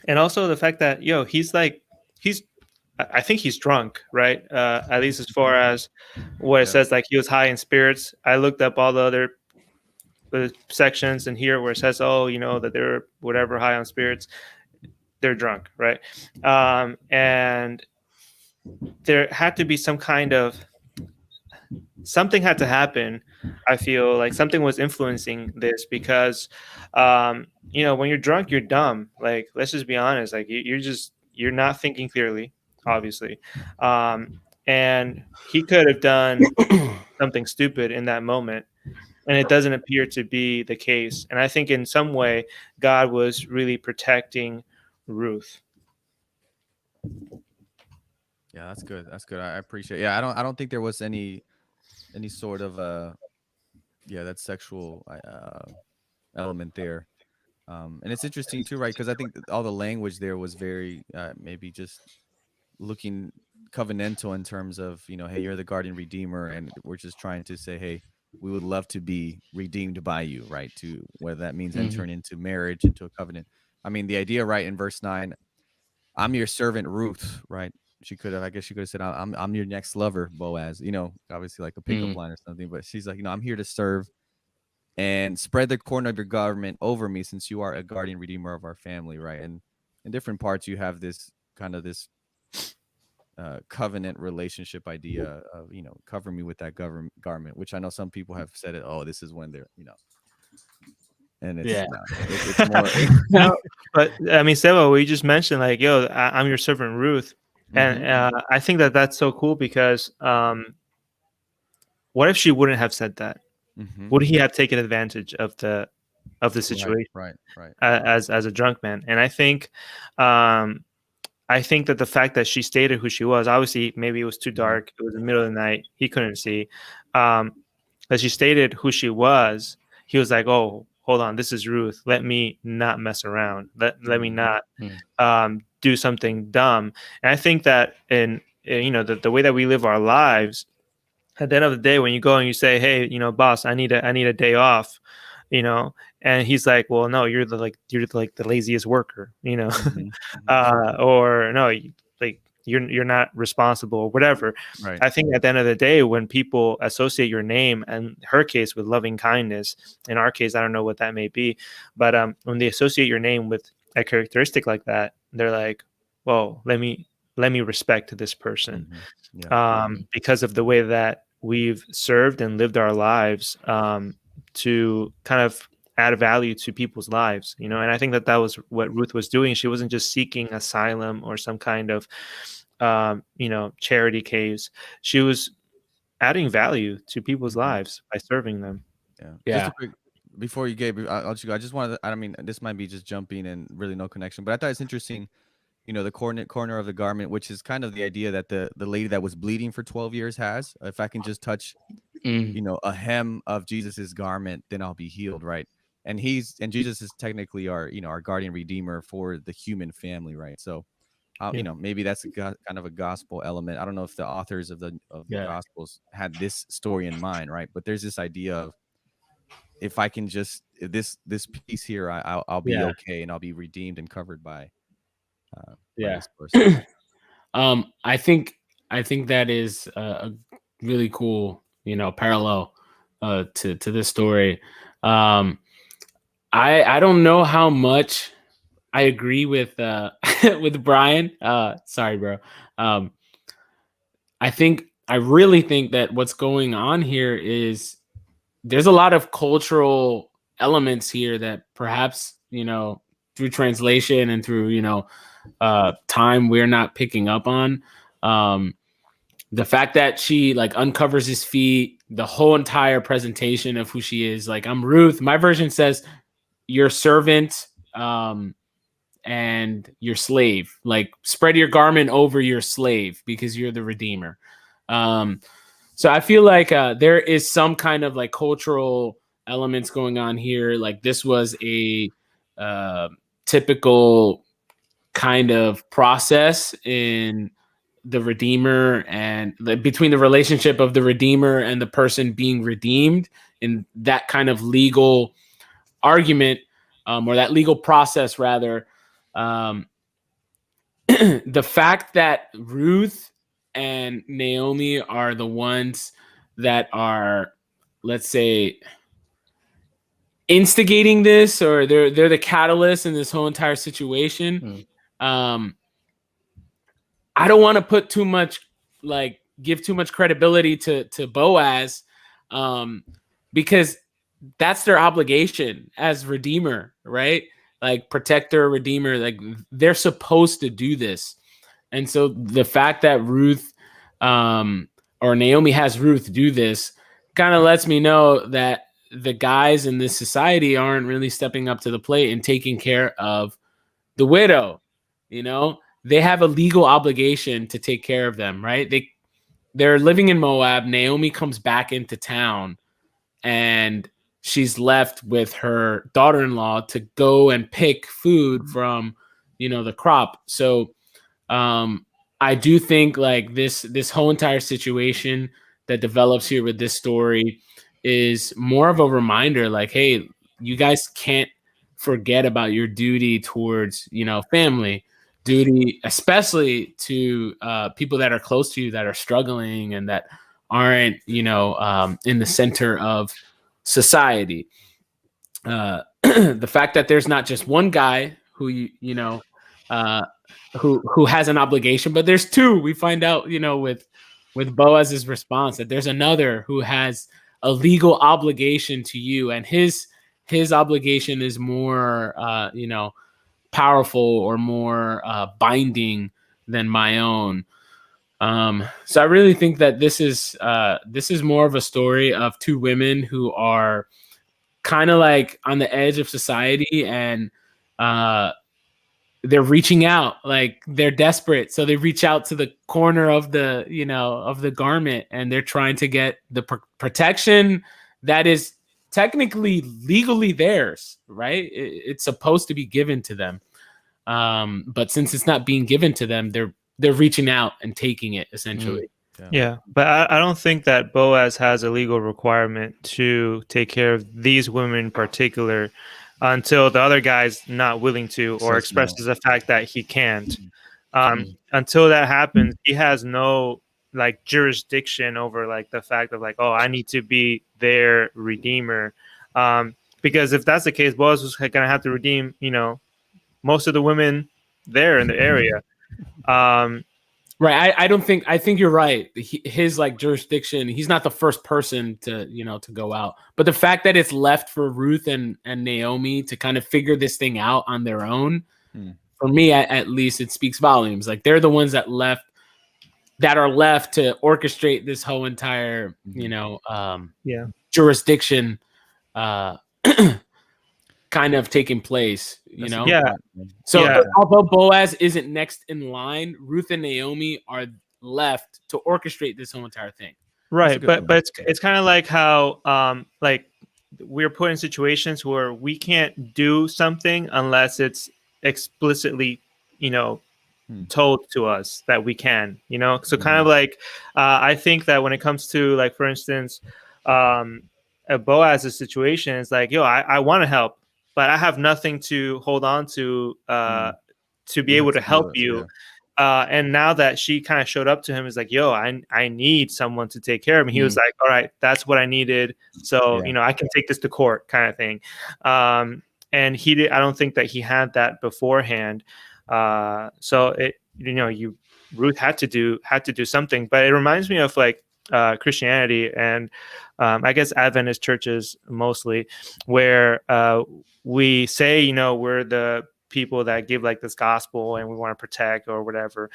And also the fact that, I think he's drunk, right? At least as far as what it says, like he was high in spirits. I looked up all the other sections in here where it says, that they're whatever high on spirits. They're drunk, right? And there had to be something had to happen. I feel like something was influencing this because, when you're drunk, you're dumb. Like, let's just be honest. Like you're not thinking clearly, obviously. And he could have done something stupid in that moment. And it doesn't appear to be the case. And I think in some way, God was really protecting Ruth. Yeah, that's good. That's good. I appreciate. Yeah, I don't think there was any sort of that sexual element there. And it's interesting too, right? Because I think all the language there was very maybe just looking covenantal in terms of, hey, you're the guardian redeemer, and we're just trying to say, hey, we would love to be redeemed by you, right? To whether that means entering into marriage, into a covenant. I mean, the idea, right, in verse 9, I'm your servant Ruth, right? She could have said, I'm your next lover, Boaz, obviously like a pickup line or something, but she's like, I'm here to serve and spread the corner of your government over me, since you are a guardian redeemer of our family, right? And in different parts, you have this kind of this covenant relationship idea of, cover me with that garment, which I know some people have said it, this is when they're, and it's more. But I mean, Seba, we just mentioned like, yo, I'm your servant Ruth. And I think that's so cool because what if she wouldn't have said that? Would he have taken advantage of the situation, right. As a drunk man? And I think that the fact that she stated who she was, obviously maybe it was too dark, it was the middle of the night, he couldn't see, that she stated who she was, he was like, oh, hold on, this is Ruth, let me not mess around, let me not do something dumb. And I think that in the way that we live our lives, at the end of the day, when you go and you say, hey, boss, I need a day off, and he's like, well, no, you're the laziest worker, or no, like you're not responsible or whatever. Right. I think at the end of the day, when people associate your name, and in her case with loving kindness, in our case, I don't know what that may be, but when they associate your name with a characteristic like that, they're like, well, let me respect this person. Because of the way that we've served and lived our lives to kind of add value to people's lives, and I think that was what Ruth was doing. She wasn't just seeking asylum or some kind of charity case. She was adding value to people's lives by serving them. Just before you gave, I'll let you go. I just wanted. I mean, this might be just jumping and really no connection, but I thought it's interesting. The corner of the garment, which is kind of the idea that the lady that was bleeding for 12 years has. If I can just touch, a hem of Jesus's garment, then I'll be healed, right? And Jesus is technically our guardian redeemer for the human family, right? So, maybe that's kind of a gospel element. I don't know if the authors of the Gospels had this story in mind, right? But there's this idea of, if I can just this piece here, I'll be okay, and I'll be redeemed and covered by this person. I think that is a really cool, parallel to this story. I don't know how much I agree with with Brian. Sorry, bro. I really think that what's going on here is there's a lot of cultural elements here that perhaps, through translation and through, time, we're not picking up on. The fact that she like uncovers his feet, the whole entire presentation of who she is, like, I'm Ruth. My version says your servant, and your slave, like, spread your garment over your slave because you're the redeemer. So I feel like there is some kind of like cultural elements going on here. Like, this was a typical kind of process in the redeemer and between the relationship of the redeemer and the person being redeemed, in that kind of legal argument, or that legal process rather. The fact that Ruth and Naomi are the ones that are, let's say, instigating this, or they're the catalyst in this whole entire situation. I don't want to put too much, like, give too much credibility to Boaz, because that's their obligation as redeemer, right? Like, protector, redeemer, like, they're supposed to do this. And so the fact that Ruth, or Naomi has Ruth do this, kind of lets me know that the guys in this society aren't really stepping up to the plate and taking care of the widow. They have a legal obligation to take care of them, right? They're living in Moab. Naomi comes back into town, and she's left with her daughter-in-law to go and pick food from, the crop. So I do think, like, this whole entire situation that develops here with this story is more of a reminder, like, hey, you guys can't forget about your duty towards, family, duty, especially to people that are close to you, that are struggling and that aren't, in the center of society. The fact that there's not just one guy who, who has an obligation, but there's two. We find out, with Boaz's response, that there's another who has a legal obligation to you, and his obligation is more, powerful or more binding than my own. So I really think that this is more of a story of two women who are kind of like on the edge of society, and they're reaching out, like, they're desperate. So they reach out to the corner of the, of the garment, and they're trying to get the protection that is technically legally theirs, right? It's supposed to be given to them. But since it's not being given to them, they're reaching out and taking it, essentially. Yeah, but I don't think that Boaz has a legal requirement to take care of these women in particular until the other guy's not willing to, or expresses the fact that he can't. Until that happens, he has no, like, jurisdiction over, like, the fact of, like, oh, I need to be their redeemer. Because if that's the case, Boaz was going to have to redeem, most of the women there in the area. Right. I think you're right. His, like, jurisdiction, he's not the first person to, to go out. But the fact that it's left for Ruth and Naomi to kind of figure this thing out on their own, for me, at least, it speaks volumes. Like, they're the ones that are left to orchestrate this whole entire, jurisdiction kind of taking place, That's a know? good Yeah. point, man. So Yeah. although Boaz isn't next in line, Ruth and Naomi are left to orchestrate this whole entire thing. Right, good but point. it's kind of like how like we're put in situations where we can't do something unless it's explicitly, you know, told to us that we can, you know. So kind of like I think that when it comes to, like, for instance, a Boaz's situation, it's like, yo, I want to help, but I have nothing to hold on to be We have able to to do help it, you. yeah. And now that she kind of showed up to him, is like, yo, I need someone to take care of me. He was like, all right, that's what I needed. So, Yeah. you know, I can take this to court, kind of thing. And he did. I don't think that he had that beforehand. So it, you know, Ruth had to do something. But it reminds me of, like, Christianity and I guess Adventist churches mostly, where we say, you know, we're the people that give, like, this gospel and we want to protect or whatever.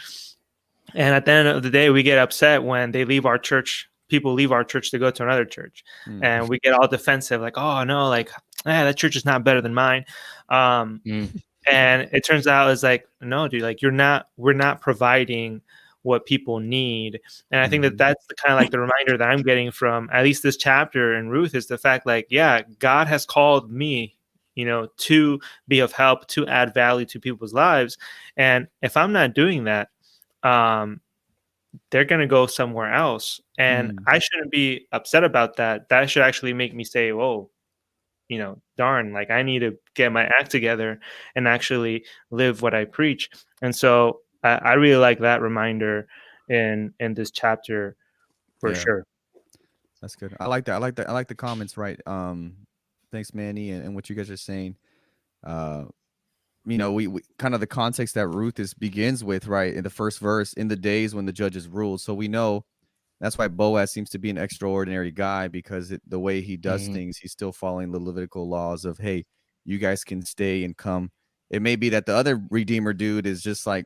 And at the end of the day, we get upset when they leave our church. People leave our church to go to another church, and we get all defensive, like, "Oh no, like, that church is not better than mine." And it turns out it's like, no, dude, like, we're not providing what people need. And I think that that's the kind of like the reminder that I'm getting from at least this chapter in Ruth, is the fact, like, yeah, God has called me, you know, to be of help, to add value to people's lives. And if I'm not doing that, they're going to go somewhere else. And I shouldn't be upset about that. That should actually make me say, whoa, you know, darn, like, I need to get my act together and actually live what I preach. And so I really like that reminder in this chapter for sure. That's good. I like that. I like the comments, right? Thanks, Manny, and what you guys are saying. You know, we kind of the context that Ruth begins with, right, in the first verse, in the days when the judges ruled. So we know that's why Boaz seems to be an extraordinary guy, because the way he does things, he's still following the Levitical laws of, hey, you guys can stay and come. It may be that the other Redeemer dude is just like,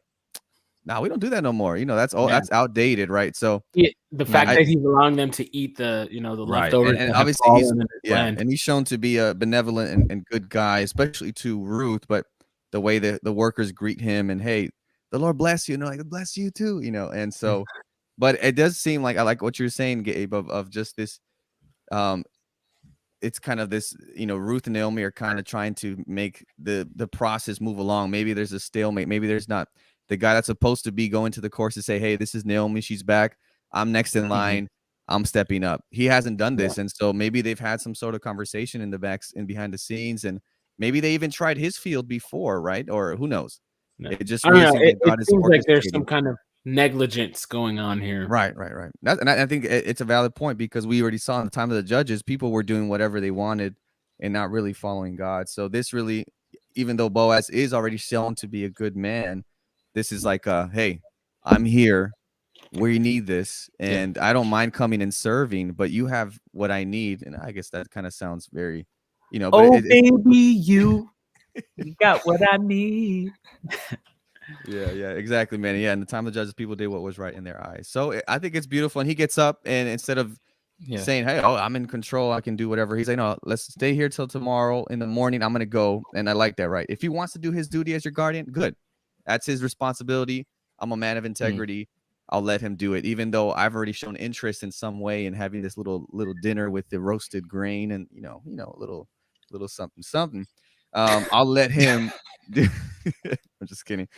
nah, we don't do that no more. You know, that's that's outdated, right? So The fact that he's allowing them to eat the, you know, the leftovers, and that have obviously he's fallen in his land. and he's shown to be a benevolent and good guy, especially to Ruth. But the way that the workers greet him, and hey, the Lord bless you, and like, bless you too, you know. And so, but it does seem like, I like what you're saying, Gabe, of just this. It's kind of this, you know, Ruth and Naomi are kind of trying to make the process move along. Maybe there's a stalemate. Maybe there's not the guy that's supposed to be going to the course to say, hey, this is Naomi, she's back, I'm next in line, I'm stepping up. He hasn't done this. And so maybe they've had some sort of conversation in the backs and behind the scenes, and maybe they even tried his field before, right? Or who knows? It just really seems like God is seems like there's orchestrating. some kind of negligence going on here. Right. And I think it's a valid point, because we already saw in the time of the judges, people were doing whatever they wanted and not really following God. So this really, even though Boaz is already shown to be a good man, this is like, hey, I'm here. We need this, and I don't mind coming and serving, but you have what I need. And I guess that kind of sounds very, you know, but baby, you got what I need. Yeah, exactly, man. Yeah, in the time of the judges, people did what was right in their eyes. So I think it's beautiful. And he gets up, and instead of saying, hey, oh, I'm in control, I can do whatever, he's like, no, let's stay here till tomorrow in the morning, I'm going to go. And I like that, right? If he wants to do his duty as your guardian, good. That's his responsibility. I'm a man of integrity. I'll let him do it, even though I've already shown interest in some way in having this little dinner with the roasted grain and, you know, little something. I'll let him do. I'm just kidding.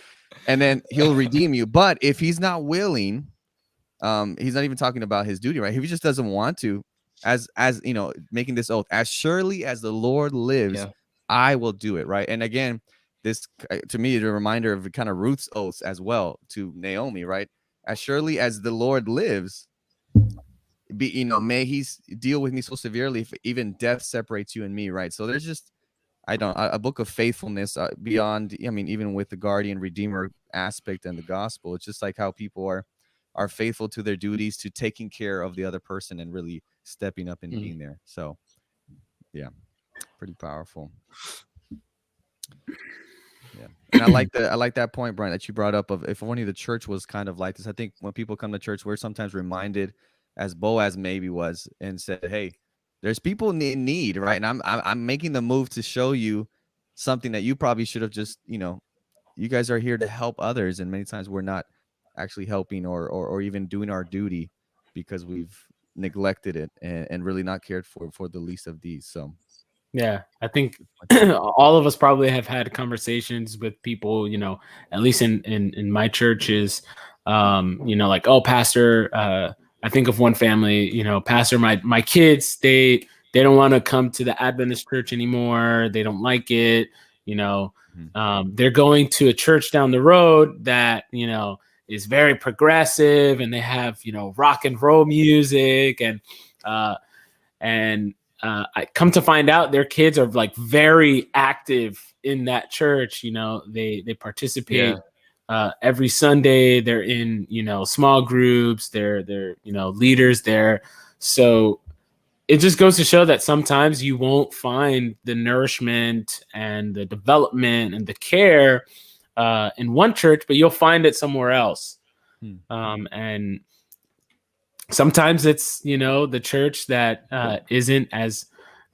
And then he'll redeem you. But if he's not willing, he's not even talking about his duty, right? If he just doesn't want to, as you know, making this oath, as surely as the Lord lives, I will do it, right? And again, this to me is a reminder of kind of Ruth's oaths as well to Naomi, right? As surely as the Lord lives, may he deal with me so severely if even death separates you and me, right? So there's just a book of faithfulness beyond, I mean, even with the guardian redeemer aspect and the gospel. It's just like how people are faithful to their duties, to taking care of the other person and really stepping up and being there. So yeah, pretty powerful. Yeah. And I like that point, Brian, that you brought up, of if only the church was kind of like this. I think when people come to church, we're sometimes reminded, as Boaz maybe was, and said, hey, there's people in need, right? And I'm making the move to show you something that you probably should have just, you guys are here to help others, and many times we're not actually helping or even doing our duty because we've neglected it and really not cared for the least of these. So yeah, I think all of us probably have had conversations with people, at least in my churches, like, oh, pastor, I think of one family, pastor, my kids, they don't want to come to the Adventist church anymore. They don't like it. They're going to a church down the road that, is very progressive, and they have, rock and roll music, and I come to find out their kids are like very active in that church. They participate every Sunday. They're in, small groups. They're leaders there. So it just goes to show that sometimes you won't find the nourishment and the development and the care in one church, but you'll find it somewhere else. And sometimes it's, the church that isn't as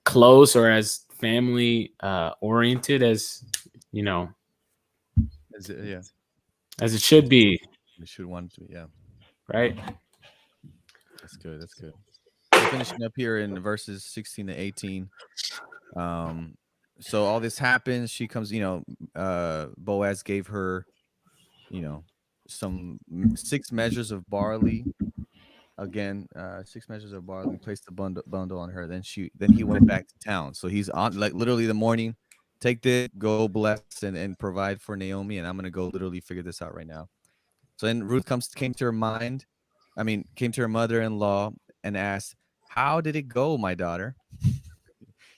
close or as family oriented as, as it should be. We should want to, yeah. Right. That's good. That's good. We're finishing up here in verses 16 to 18. So all this happens. She comes, Boaz gave her, some 6 measures of barley. Again, 6 measures of barley, placed the bundle on her. Then he went back to town. So he's on, like, literally the morning. Take this, go bless and provide for Naomi, and I'm gonna go literally figure this out right now. So then Ruth came to her mother-in-law and asked, "How did it go, my daughter?"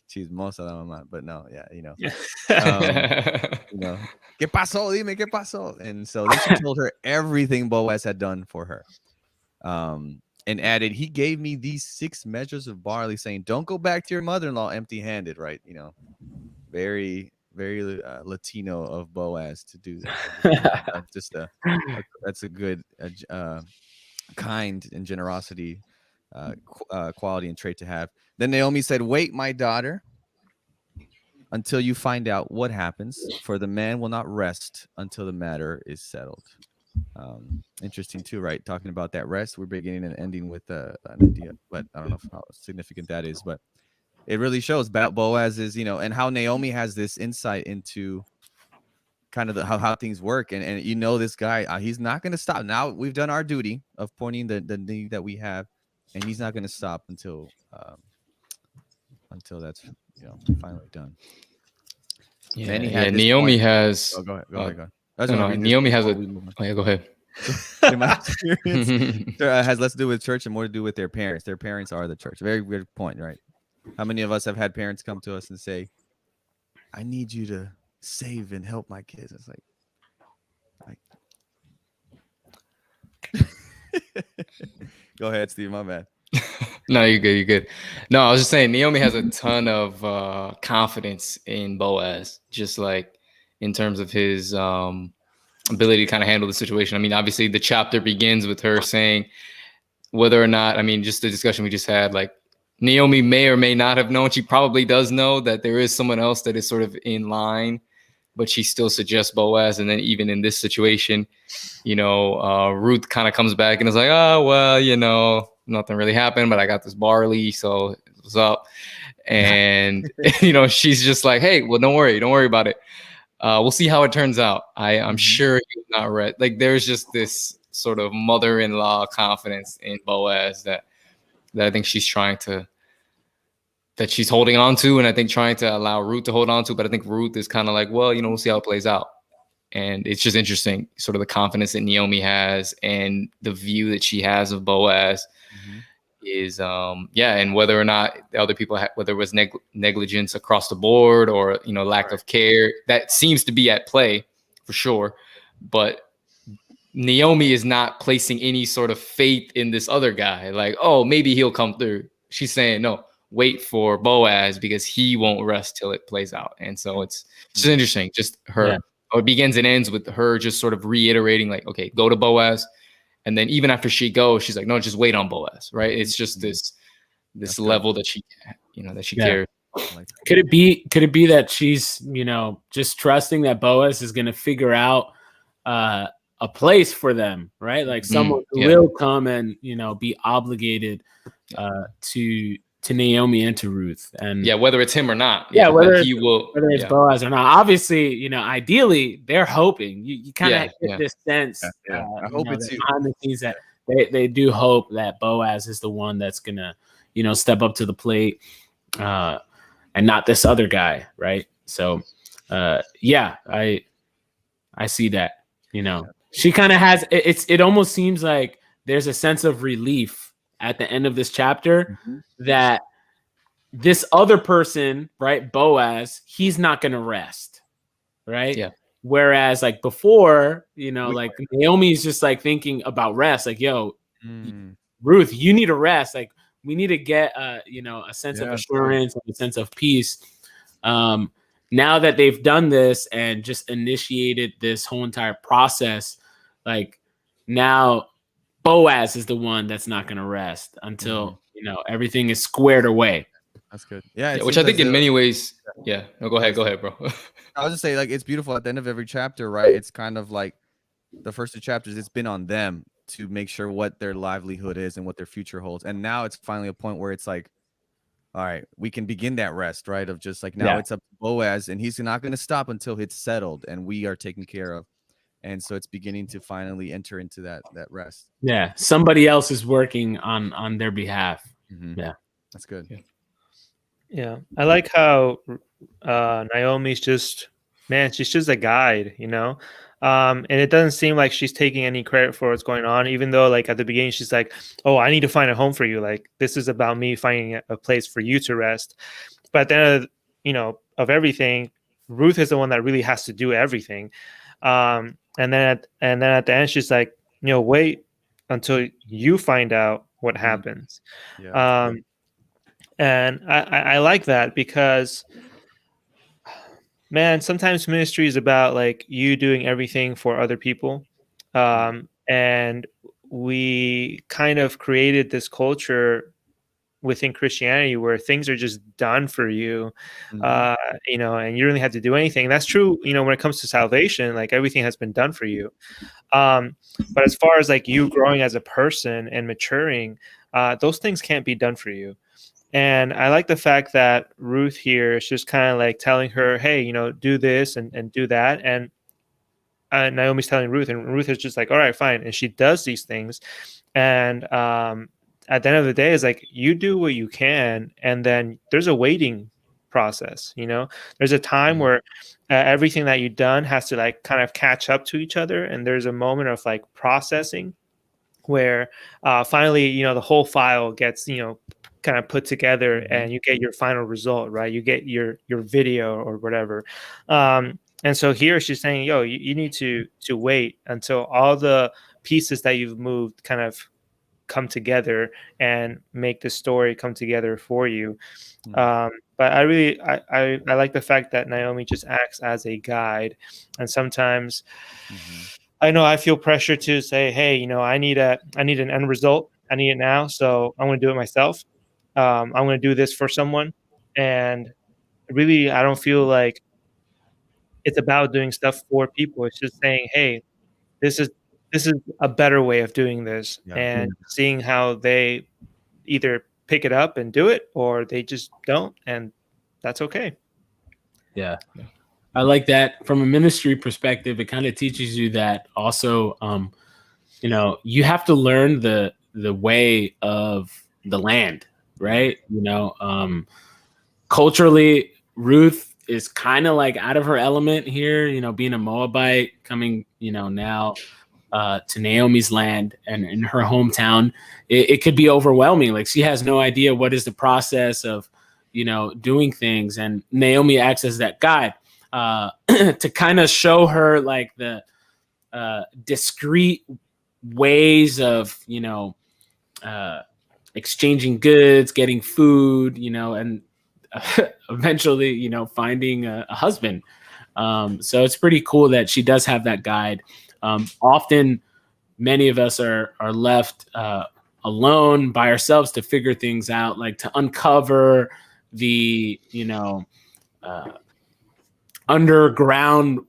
She's most of them, but no, yeah, ¿Qué pasó? Dime, ¿qué pasó? And so then she told her everything Boaz had done for her. And added, he gave me these 6 measures of barley, saying, don't go back to your mother-in-law empty-handed, right? Very, very Latino of Boaz to do that. That's a good, kind and generosity quality and trait to have. Then Naomi said, wait, my daughter, until you find out what happens, for the man will not rest until the matter is settled. Interesting too, right? Talking about that rest, we're beginning and ending with an idea, but I don't know how significant that is, but it really shows Boaz is, and how Naomi has this insight into kind of how things work, and this guy, he's not going to stop. Now we've done our duty of pointing the need that we have, and he's not going to stop until that's finally done. Yeah, Naomi has. Oh, go ahead. Naomi has a. Oh, yeah, go ahead. In my experience, has less to do with church and more to do with their parents. Their parents are the church. Very good point, right? How many of us have had parents come to us and say, "I need you to save and help my kids"? It's like go ahead, Steve. My bad. No, you're good. You're good. No, I was just saying Naomi has a ton of confidence in Boaz, just like in terms of his ability to kind of handle the situation. I mean, obviously the chapter begins with her saying whether or not, just the discussion we just had, like Naomi may or may not have known. She probably does know that there is someone else that is sort of in line, but she still suggests Boaz. And then even in this situation, Ruth kind of comes back and is like, oh, well, nothing really happened, but I got this barley, so what's up? And she's just like, hey, well, don't worry about it. We'll see how it turns out. I'm sure he's not right. Like there's just this sort of mother-in-law confidence in Boaz that I think she's she's holding on to, and I think trying to allow Ruth to hold on to. But I think Ruth is kind of like, well, we'll see how it plays out. And it's just interesting, sort of the confidence that Naomi has and the view that she has of Boaz is, and whether or not other people, whether it was negligence across the board or, lack of care, that seems to be at play for sure. But Naomi is not placing any sort of faith in this other guy. Like, oh, maybe he'll come through. She's saying, no, wait for Boaz because he won't rest till it plays out. And so it's just interesting, just her. Yeah. It begins and ends with her just sort of reiterating, like, okay, go to Boaz. And then even after she goes, she's like, no, just wait on Boaz, right? It's just this this level that she, that she Yeah. cares. Like, Could it be that she's, just trusting that Boaz is going to figure out a place for them, right? Like someone who will come and, be obligated to Naomi and to Ruth. And whether it's him or not. Whether he will, whether it's Boaz or not. Obviously, ideally they're hoping. You kind of get this sense I hope it's behind the scenes that they do hope that Boaz is the one that's gonna, step up to the plate, and not this other guy, right? So I see that. She kind of has it almost seems like there's a sense of relief at the end of this chapter that this other person, right, Boaz, he's not going to rest, right? Yeah. Whereas like before, like Naomi's just like thinking about rest, like, yo, Ruth, you need a rest. Like we need to get a sense of assurance and a sense of peace. Now that they've done this and just initiated this whole entire process, like now Boaz is the one that's not going to rest until, everything is squared away. That's good. Yeah. Which I think in many ways, no, go ahead, bro. I was just saying, like, it's beautiful at the end of every chapter, right? It's kind of like the first 2 chapters, it's been on them to make sure what their livelihood is and what their future holds. And now it's finally a point where it's like, all right, we can begin that rest, right? Of just like, now it's up to Boaz, and he's not going to stop until it's settled and we are taken care of. And so it's beginning to finally enter into that rest. Yeah. Somebody else is working on their behalf. Yeah. That's good. Yeah. I like how Naomi's she's just a guide, and it doesn't seem like she's taking any credit for what's going on, even though like at the beginning she's like, oh, I need to find a home for you. Like this is about me finding a place for you to rest. But at the end of everything, Ruth is the one that really has to do everything. And then at the end, she's like, wait until you find out what happens. Yeah, and I like that because, man, sometimes ministry is about like you doing everything for other people. And we kind of created this culture within Christianity where things are just done for you, and you don't really have to do anything. That's true, when it comes to salvation, like everything has been done for you. But as far as like you growing as a person and maturing, those things can't be done for you. And I like the fact that Ruth here is just kind of like telling her, hey, do this and do that. And Naomi's telling Ruth, and Ruth is just like, all right, fine. And she does these things. And at the end of the day, it's like you do what you can, and then there's a waiting process. There's a time where everything that you've done has to like kind of catch up to each other, and there's a moment of like processing where finally, the whole file gets kind of put together, and you get your final result, right? You get your video or whatever. And so here she's saying, yo, you need to wait until all the pieces that you've moved kind of come together and make the story come together for you. But I really like the fact that Naomi just acts as a guide. And sometimes I know I feel pressure to say, hey, I need an end result. I need it now. So I'm going to do it myself. I'm going to do this for someone. And really, I don't feel like it's about doing stuff for people. It's just saying, hey, this is a better way of doing this, and seeing how they either pick it up and do it, or they just don't, and that's okay. Yeah. I like that. From a ministry perspective, it kind of teaches you that also, you have to learn the way of the land, right? Culturally, Ruth is kind of like out of her element here, being a Moabite, coming, now to Naomi's land and in her hometown. It could be overwhelming. Like she has no idea what is the process of, doing things. And Naomi acts as that guide to kind of show her like the discreet ways of, exchanging goods, getting food, and eventually, finding a husband. So it's pretty cool that she does have that guide. Often, many of us are left alone by ourselves to figure things out, like to uncover the, underground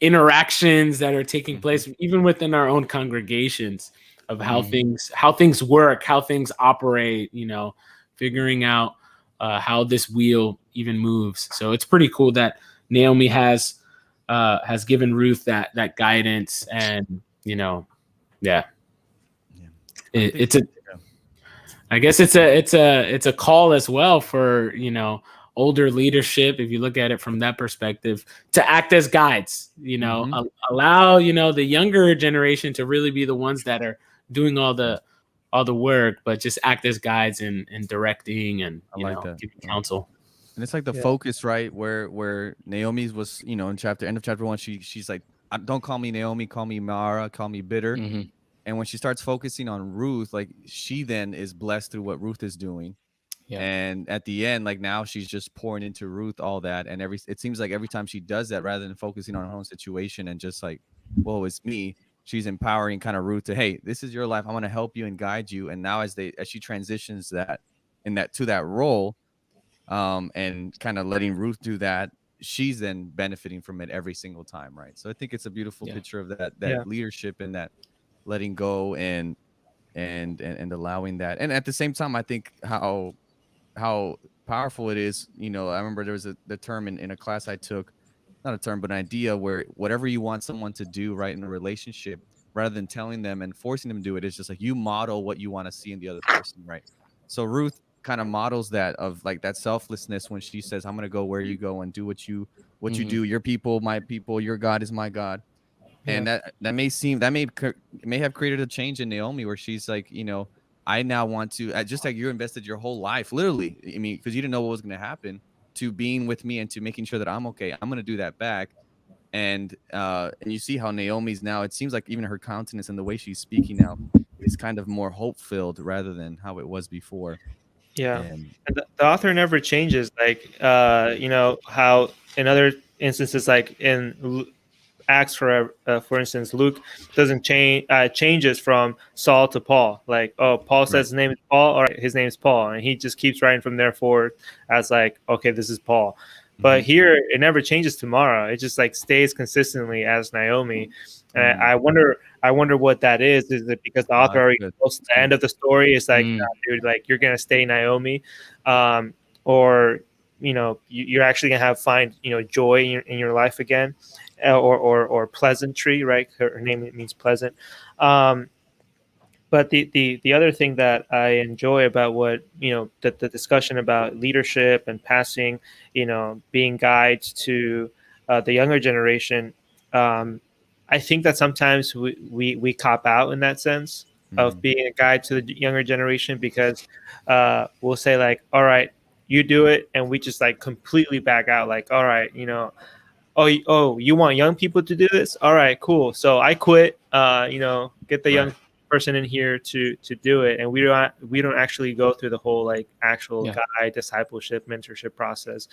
interactions that are taking place even within our own congregations of how things work, how things operate, figuring out how this wheel even moves. So it's pretty cool that Naomi has given Ruth that guidance, and I guess it's a call as well for older leadership, if you look at it from that perspective, to act as guides. Allow the younger generation to really be the ones that are doing all the work, but just act as guides and directing and giving counsel. And it's like the focus, right? Where Naomi's was, in end of chapter 1, she's like, don't call me Naomi, call me Mara, call me bitter. And when she starts focusing on Ruth, like she then is blessed through what Ruth is doing. Yeah. And at the end, like now she's just pouring into Ruth all that. And it seems like every time she does that, rather than focusing on her own situation and just like, whoa, it's me, she's empowering kind of Ruth to, hey, this is your life. I want to help you and guide you. And now as she transitions to that role, and kind of letting Ruth do that, she's then benefiting from it every single time, right? So I think it's a beautiful picture of that leadership and that letting go and allowing that. And at the same time, I think how powerful it is. I remember there was the term in a class I took, not a term, but an idea where whatever you want someone to do right in a relationship, rather than telling them and forcing them to do it, it's just like you model what you want to see in the other person, right? So Ruth kind of models that, of like that selflessness when she says, I'm going to go where you go and do what you do. Your people, my people, your God is my God. And that may have created a change in Naomi, where she's like, I now want to, just like you invested your whole life, literally, I mean, because you didn't know what was going to happen, to being with me and to making sure that I'm okay. I'm going to do that back. And you see how Naomi's now, it seems like even her countenance and the way she's speaking now is kind of more hope-filled rather than how it was before. Yeah. And the author never changes, like, how in other instances, like in Acts, for instance, Luke doesn't changes from Saul to Paul. Like, oh, Paul says his name is Paul, all right, his name is Paul, and he just keeps writing from there forward as like, okay, this is Paul. But here it never changes to Mara. It just like stays consistently as Naomi. And I wonder what that is. Is it because the author already knows the end of the story? It's like, nah, dude, like you're gonna stay Naomi, or you're actually gonna find joy in your life again. Or pleasantry, right? Her name means pleasant. But the other thing that I enjoy about what the discussion about leadership and passing, being guides to the younger generation, I think that sometimes we cop out in that sense of being a guide to the younger generation, because we'll say like, all right, you do it, and we just like completely back out, like, all right, oh, you want young people to do this? All right, cool. So I quit. Get the young person in here to do it, and we don't actually go through the whole like actual guide, discipleship, mentorship process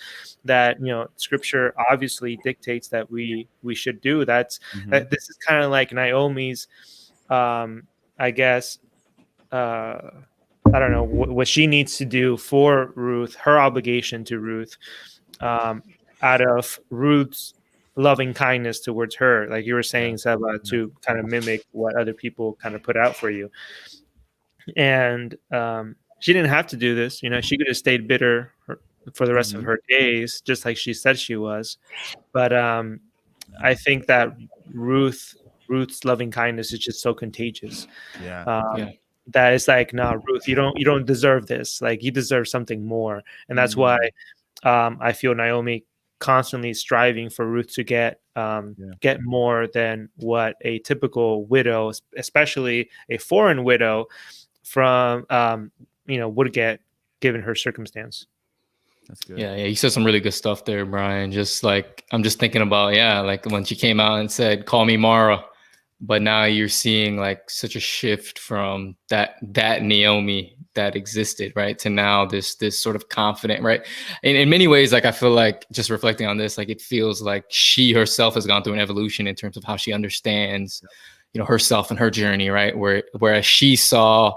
that Scripture obviously dictates that we should do. That this is kind of like Naomi's, I guess. I don't know what she needs to do for Ruth, her obligation to Ruth. Out of Ruth's loving kindness towards her, like you were saying, Seba, to kind of mimic what other people kind of put out for you. And she didn't have to do this. She could have stayed bitter for the rest of her days, just like she said she was. But I think that Ruth's loving kindness is just so contagious. That it's like, no, Ruth, you don't deserve this. Like, you deserve something more. And that's why I feel Naomi constantly striving for Ruth to get more than what a typical widow, especially a foreign widow, from would get given her circumstance. That's good. Yeah, you said some really good stuff there, Brian. Just like, I'm just thinking about, like when she came out and said, "Call me Mara," but now you're seeing like such a shift from that Naomi that existed, right, to now this sort of confident, right? In many ways, like I feel like, just reflecting on this, like it feels like she herself has gone through an evolution in terms of how she understands, herself and her journey, right? Whereas she saw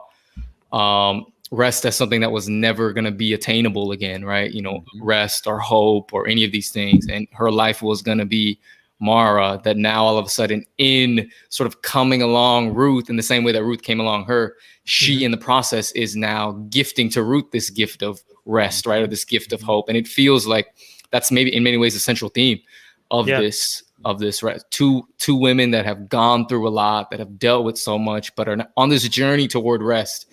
rest as something that was never going to be attainable again, right? You know, rest or hope or any of these things. And her life was going to be Mara, that now all of a sudden, in sort of coming along Ruth in the same way that Ruth came along her, she in the process is now gifting to Ruth this gift of rest, right? Or this gift of hope. And it feels like that's maybe in many ways the central theme of this rest. Two women that have gone through a lot, that have dealt with so much, but are on this journey toward rest.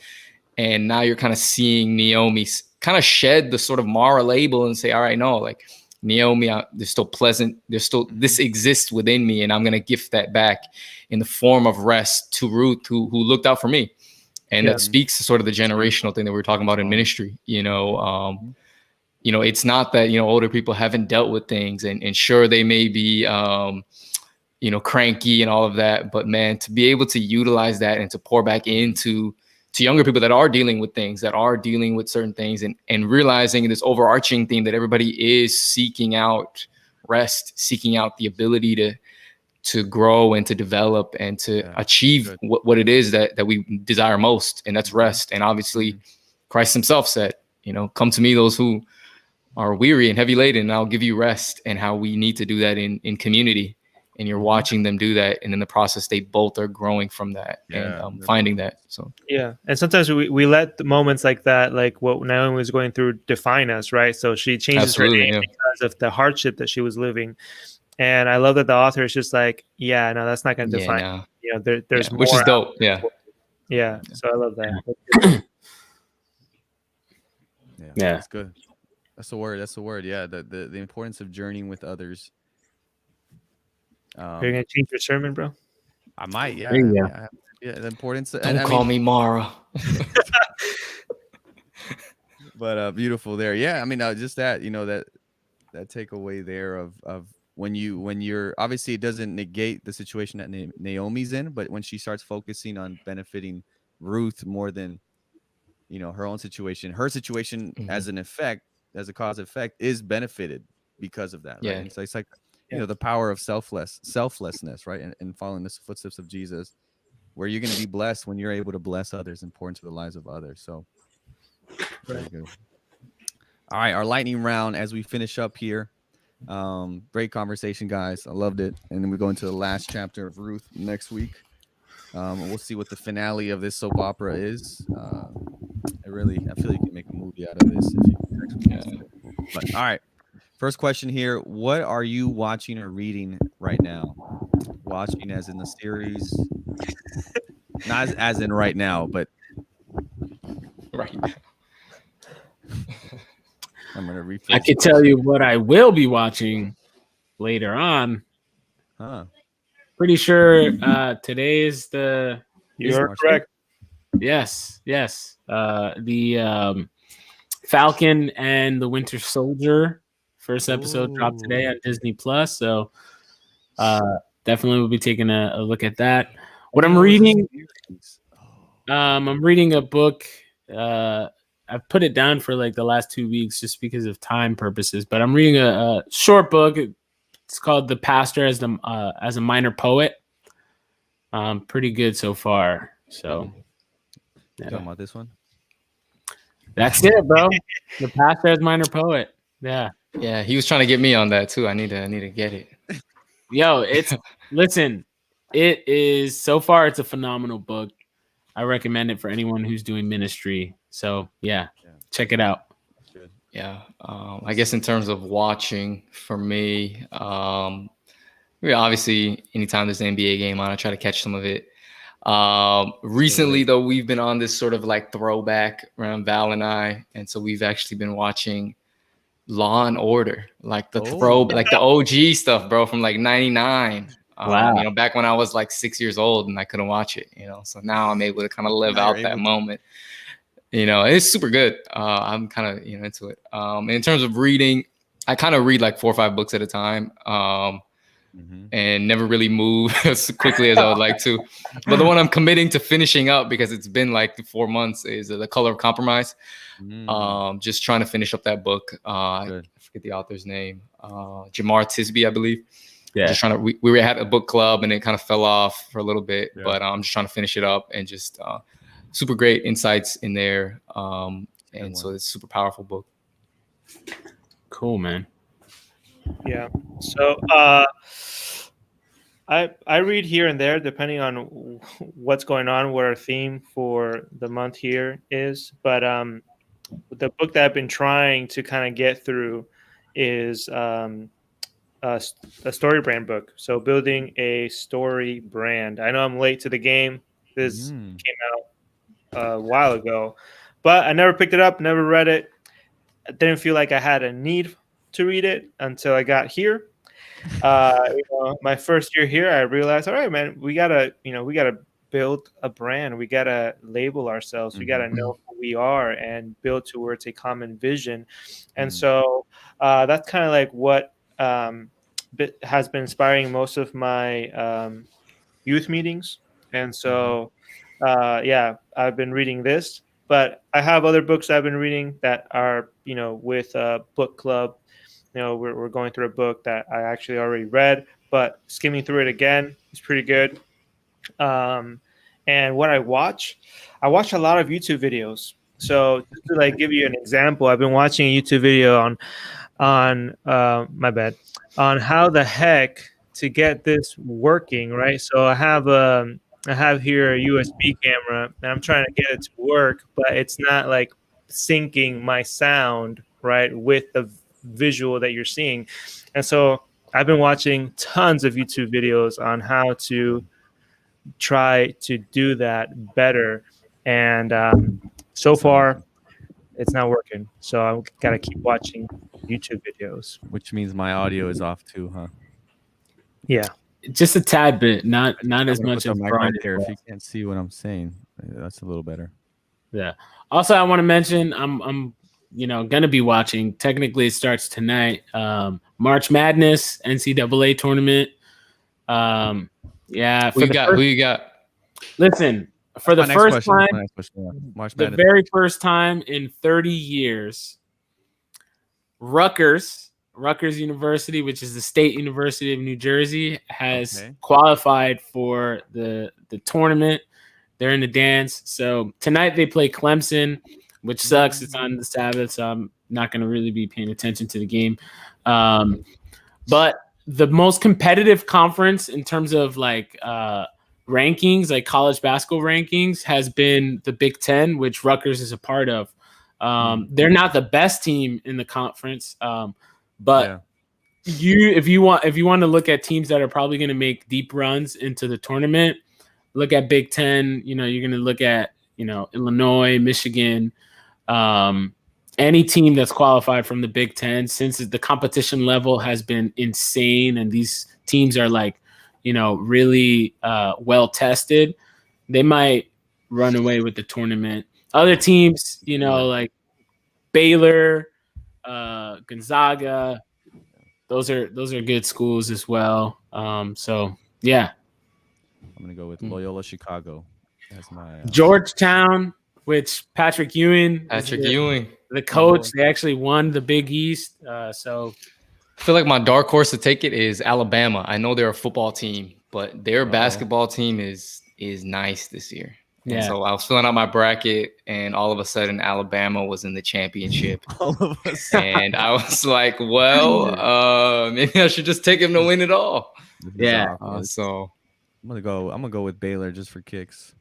And now you're kind of seeing Naomi kind of shed the sort of Mara label and say, all right, no, like Naomi, they're still pleasant. There's still, this exists within me, and I'm going to gift that back in the form of rest to Ruth, who looked out for me. And that speaks to sort of the generational thing that we were talking about in ministry. You know, it's not that, you know, older people haven't dealt with things, and sure, they may be, you know, cranky and all of that, but man, to be able to utilize that and to pour back into younger people that are dealing with things, that are dealing with certain things, and realizing this overarching theme that everybody is seeking out rest, seeking out the ability to grow and to develop and to achieve what it is that we desire most, and that's rest. And obviously Christ himself said, you know, come to me, those who are weary and heavy laden, and I'll give you rest, and how we need to do that in community. And you're watching them do that, and in the process, they both are growing from that and finding that. So and sometimes we let the moments like that, like what Naomi was going through, define us, right? So she changes her name because of the hardship that she was living. And I love that the author is just like, no, that's not going to define. You know, there's more, which is dope. Yeah. So I love that. That's good. That's the word. Yeah, the importance of journeying with others. You're gonna change your sermon, bro? I might. Yeah. The importance. Don't call me Mara. But beautiful there. Yeah. I mean, just that, you know, that takeaway there of when you're, obviously it doesn't negate the situation that Naomi's in, but when she starts focusing on benefiting Ruth more than, you know, her own situation, as a cause effect is benefited because of that. Right. And so it's like, you know, the power of selflessness, right? And following the footsteps of Jesus, where you're going to be blessed when you're able to bless others and pour into the lives of others. So very good. All right. Our lightning round as we finish up here. Great conversation, guys. I loved it. And then we go into the last chapter of Ruth next week. We'll see what the finale of this soap opera is. I feel like you can make a movie out of this if you but all right. First question here. What are you watching or reading right now? Watching as in the series. Not as in right now, but right now. I'm going to rephrase. I can tell you what I will be watching later on. Pretty sure today is the... You're correct. Yes. The Falcon and the Winter Soldier first episode dropped today on Disney Plus, so definitely we'll be taking a look at that. What I'm reading, I'm reading a book. I've put it down for like the last 2 weeks just because of time purposes, but I'm reading a short book. It's called "The Pastor as a Minor Poet." Pretty good so far. So, talking about this one. That's it, bro. The Pastor as Minor Poet. Yeah, he was trying to get me on that too. I need to get it. Yo, listen, it is so far. It's a phenomenal book. I recommend it for anyone who's doing ministry. So check it out. Good. Yeah, I guess in terms of watching for me, obviously anytime there's an NBA game on, I try to catch some of it. Recently though, we've been on this sort of like throwback around Val and I, and so we've actually been watching Law and Order, like the like the OG stuff, bro, from like 99. Wow. You know, back when I was like 6 years old and I couldn't watch it, you know, so now I'm able to kind of live out that moment. You know, it's super good. I'm kind of, you know, into it. In terms of reading, I kind of read like 4 or 5 books at a time. And never really move as quickly as I would like to. But the one I'm committing to finishing up, because it's been like 4 months, is The Color of Compromise. Just trying to finish up that book. I forget the author's name. Jamar Tisby, I believe. Yeah. Just trying to. We had a book club and it kind of fell off for a little bit, but I'm just trying to finish it up and just super great insights in there. And so it's a super powerful book. Cool, man. Yeah. So I read here and there depending on what's going on, what our theme for the month here is. But the book that I've been trying to kind of get through is a story brand book. So building a story brand. I know I'm late to the game. This came out a while ago, but I never picked it up, never read it. I didn't feel like I had a need to read it until I got here. My first year here, I realized, all right, man, we gotta build a brand. We gotta label ourselves. We gotta know who we are and build towards a common vision. And so that's kind of like what has been inspiring most of my youth meetings. And so, I've been reading this, but I have other books I've been reading that are, with book club. We're going through a book that I actually already read, but skimming through it again is pretty good. And what I watch a lot of YouTube videos. So just to like give you an example, I've been watching a YouTube video on on how the heck to get this working, right? So I have here a USB camera and I'm trying to get it to work, but it's not like syncing my sound right with the visual that you're seeing. And so I've been watching tons of YouTube videos on how to try to do that better. And so far, it's not working. So I've got to keep watching YouTube videos. Which means my audio is off too, huh? Yeah. Just a tad bit, not as much as mic Brian. right there. If you can't see what I'm saying, that's a little better. Yeah. Also, I want to mention I'm gonna be watching. Technically, it starts tonight. March Madness NCAA tournament. Yeah. Who you got? Listen, for the first time, March the Madness. very first time in 30 years, Rutgers University, which is the State University of New Jersey, has qualified for the tournament. They're in the dance. So tonight they play Clemson, which sucks. It's on the Sabbath, so I'm not going to really be paying attention to the game. But the most competitive conference in terms of like rankings, like college basketball rankings, has been the Big Ten, which Rutgers is a part of. They're not the best team in the conference, but if you want to look at teams that are probably going to make deep runs into the tournament, look at Big Ten. You're going to look at Illinois, Michigan, any team that's qualified from the Big Ten, since the competition level has been insane and these teams are like, really well tested, they might run away with the tournament. Other teams, like Baylor, Gonzaga, those are good schools as well. So yeah, I'm gonna go with Loyola Chicago as my Georgetown, which Patrick Ewing, the coach. They actually won the Big East. So I feel like my dark horse to take it is Alabama. I know they're a football team, but their basketball team is nice this year. Yeah. And so I was filling out my bracket, and all of a sudden Alabama was in the championship. All of a sudden. And I was like, well, maybe I should just take him to win it all. Yeah. So I'm gonna go with Baylor just for kicks.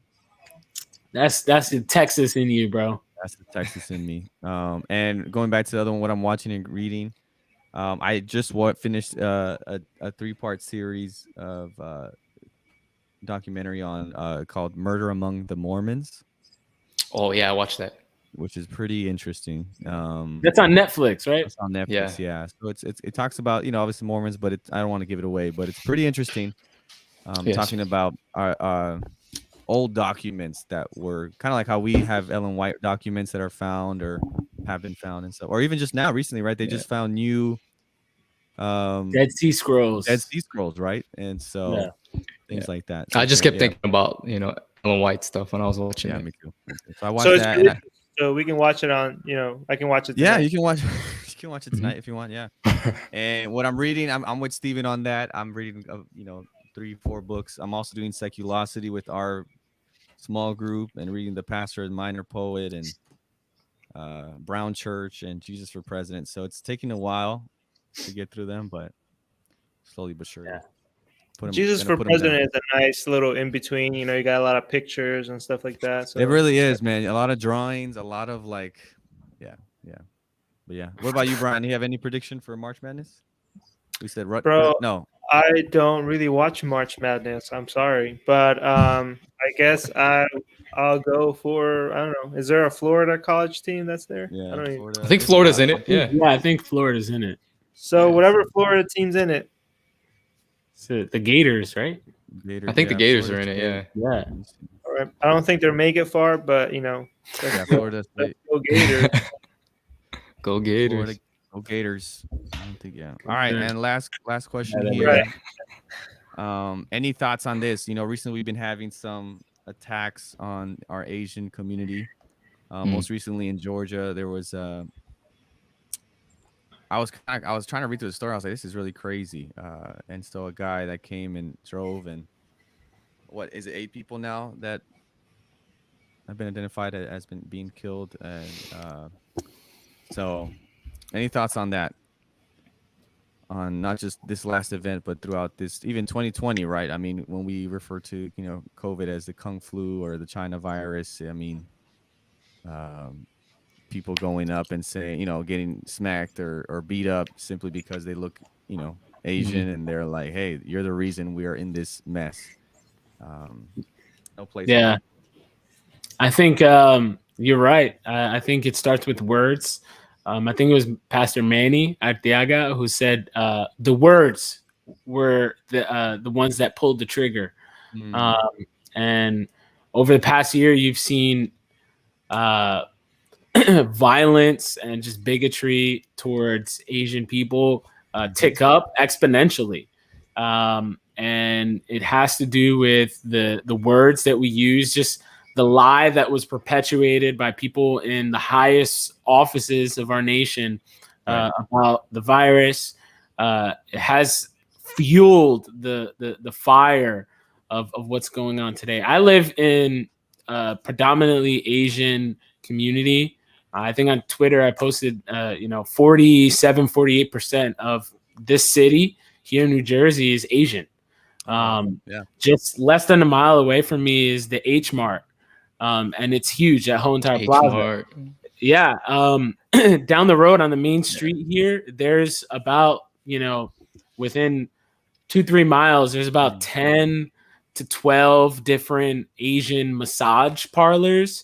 That's the Texas in you, bro. That's the Texas in me. And going back to the other one, what I'm watching and reading, I just finished a 3-part series of documentary on called "Murder Among the Mormons." Oh yeah, I watched that, which is pretty interesting. That's on Netflix, right? It's on Netflix, yeah. So it talks about obviously Mormons, but I don't want to give it away, but it's pretty interesting. Talking about our old documents that were kind of like how we have Ellen White documents that are found or have been found and stuff, or even just now recently, right? They just found new Dead Sea Scrolls, right? And so things like that. So I just kept thinking about Ellen White stuff when I was watching it. Me too. So I watched that. So we can watch it on, I can watch it tonight. Yeah, you can watch it tonight if you want. Yeah. And what I'm reading, I'm with Steven on that. I'm reading 3-4 books. I'm also doing Seculosity with our small group and reading the Pastor and Minor Poet and Brown Church and Jesus for President. So it's taking a while to get through them, but slowly but surely. Yeah. Jesus for President is a nice little in between. You know, you got a lot of pictures and stuff like that. So it really is, man. A lot of drawings, a lot of like, yeah. But yeah. What about you, Brian? Do you have any prediction for March Madness? We said Bro, no. I don't really watch March Madness. I'm sorry, but I guess I'll go for, I don't know. Is there a Florida college team that's there? Yeah, I don't Florida. I think Florida's in it. Yeah. Yeah, I think Florida's in it. So whatever Florida team's in it. So the Gators, right? I think the Gators are in it. Yeah. Yeah. All right. I don't think they'll make it far, but you know, Yeah, Florida State. go Gators. Go Gators. Florida, go Gators. I don't think. Yeah. All right, and last question Yeah, here. Right. Any thoughts on this? You know, recently we've been having some attacks on our Asian community. Most recently in Georgia, there was I was trying to read through the story. I was like, this is really crazy. And so a guy that came and drove, and what is it? 8 people now that have been identified as being killed. And so, any thoughts on that? On not just this last event, but throughout this, even 2020, right? I mean, when we refer to COVID as the Kung flu or the China virus, I mean, people going up and saying, getting smacked or beat up simply because they look, Asian, and they're like, hey, you're the reason we are in this mess. No place. Yeah, I think you're right. I think it starts with words. I think it was Pastor Manny Arteaga who said the words were the ones that pulled the trigger. And over the past year, you've seen violence and just bigotry towards Asian people tick up exponentially. And it has to do with the words that we use, just the lie that was perpetuated by people in the highest offices of our nation about the virus. It has fueled the fire of what's going on today. I live in a predominantly Asian community. I think on Twitter I posted, 48% of this city here in New Jersey is Asian. Just less than a mile away from me is the H Mart. And it's huge, that whole entire plaza. Yeah. Down the road on the main street here, there's about, within 2-3 miles, there's about 10 to 12 different Asian massage parlors.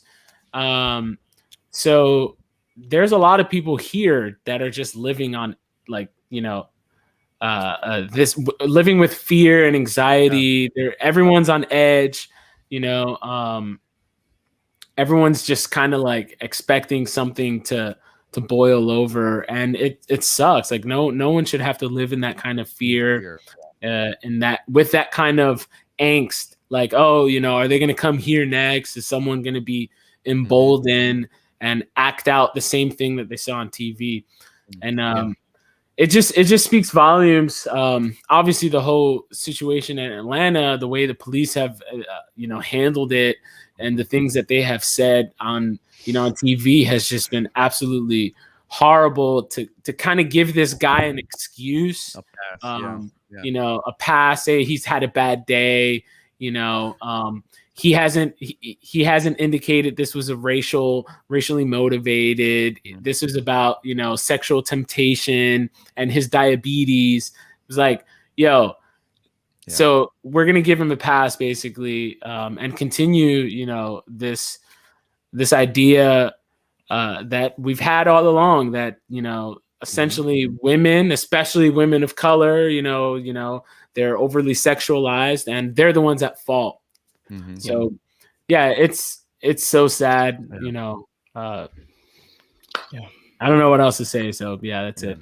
So there's a lot of people here that are just living on this living with fear and anxiety. Everyone's on edge, everyone's just kind of like expecting something to boil over, and it sucks. Like no one should have to live in that kind of fear, and that with that kind of angst, like, are they going to come here next? Is someone going to be emboldened and act out the same thing that they saw on TV? And it just speaks volumes. Obviously, the whole situation in Atlanta, the way the police have handled it, and the things that they have said on on TV has just been absolutely horrible. To kind of give this guy an excuse, a pass, say he's had a bad day. He hasn't indicated this was a racially motivated. This was about sexual temptation and his diabetes. It was like, so we're gonna give him a pass basically, and continue this idea that we've had all along, that essentially women, especially women of color, they're overly sexualized and they're the ones at fault. So it's so sad. I don't know what else to say. So that's it.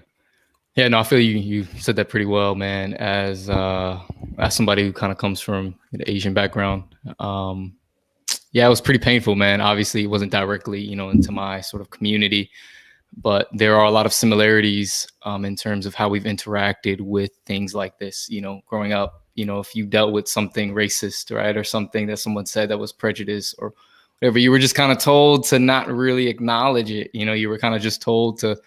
Yeah, no, I feel you said that pretty well, man. As somebody who kind of comes from an Asian background, it was pretty painful, man. Obviously, it wasn't directly, into my sort of community, but there are a lot of similarities in terms of how we've interacted with things like this. Growing up, if you dealt with something racist, right, or something that someone said that was prejudice or whatever, you were just kind of told to not really acknowledge it. You were kind of just told that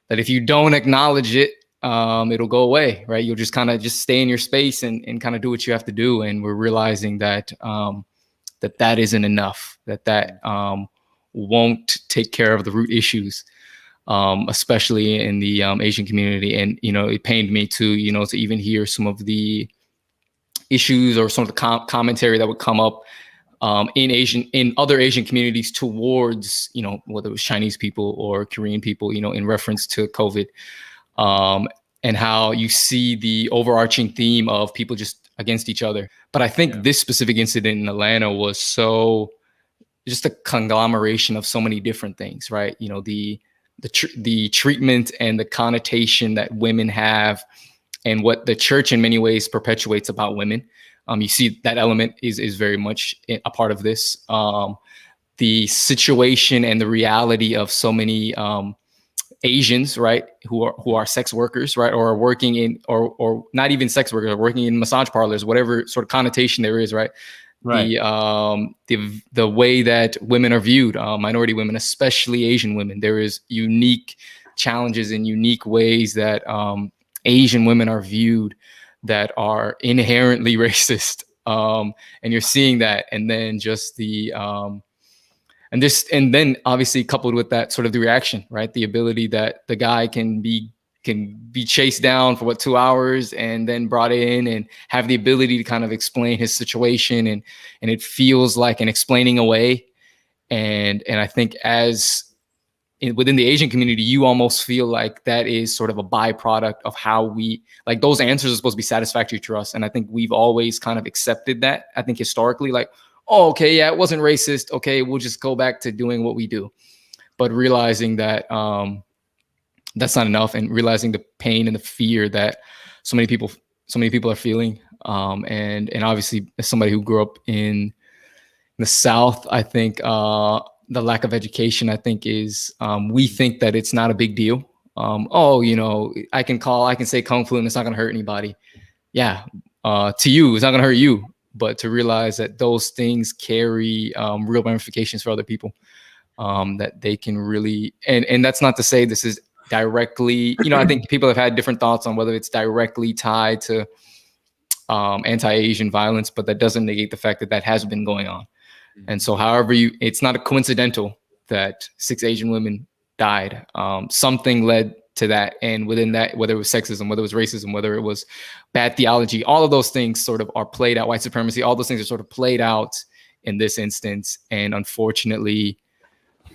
if you don't acknowledge it, it'll go away, right? You'll just kind of just stay in your space and kind of do what you have to do. And we're realizing that that isn't enough, that won't take care of the root issues, especially in the Asian community. And, it pained me to even hear some of the issues or some of the commentary that would come up in other Asian communities towards, whether it was Chinese people or Korean people, in reference to COVID, and how you see the overarching theme of people just against each other. But I think this specific incident in Atlanta was just a conglomeration of so many different things, right? The treatment and the connotation that women have, and what the church in many ways perpetuates about women. You see that element is very much a part of this. The situation and the reality of so many Asians, right, who are sex workers, right, or are working in, or not even sex workers, are working in massage parlors, whatever sort of connotation there is, right? Right. The way that women are viewed, minority women, especially Asian women, there is unique challenges and unique ways that Asian women are viewed that are inherently racist. And you're seeing that, and then just and then obviously coupled with that sort of the reaction, right? The ability that the guy can be chased down for 2 hours and then brought in and have the ability to kind of explain his situation, and it feels like an explaining away. And I think within the Asian community, you almost feel like that is sort of a byproduct of how we, like, those answers are supposed to be satisfactory to us. And I think we've always kind of accepted that. I think historically, like, oh, okay, yeah, it wasn't racist. Okay, we'll just go back to doing what we do. But realizing that that's not enough, and realizing the pain and the fear that so many people are feeling. And obviously, as somebody who grew up in the South, I think the lack of education, I think, is we think that it's not a big deal. I can say Kung Fu and it's not going to hurt anybody. Yeah, to you, it's not going to hurt you. But to realize that those things carry real ramifications for other people, that they can really, and that's not to say this is directly, I think people have had different thoughts on whether it's directly tied to anti-Asian violence, but that doesn't negate the fact that has been going on. And so however it's not a coincidental that 6 Asian women died. Something led to that. And within that, whether it was sexism, whether it was racism, whether it was bad theology, all of those things sort of are played out, white supremacy, all those things are sort of played out in this instance. And unfortunately,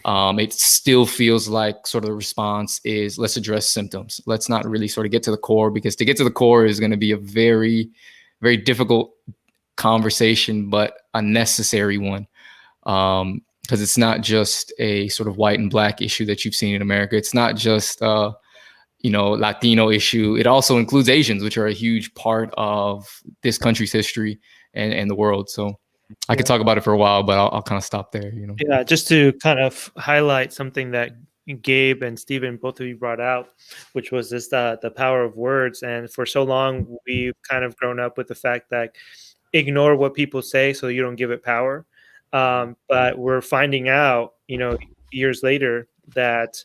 it still feels like sort of the response is, let's address symptoms. Let's not really sort of get to the core, because to get to the core is going to be a very, very difficult conversation, but a necessary one. Because it's not just a sort of white and black issue that you've seen in America. It's not just Latino issue. It also includes Asians, which are a huge part of this country's history and the world. So I could talk about it for a while, but I'll kind of stop there. Yeah, just to kind of highlight something that Gabe and Stephen, both of you, brought out, which was this the power of words. And for so long, we've kind of grown up with the fact that ignore what people say so you don't give it power. But we're finding out, years later, that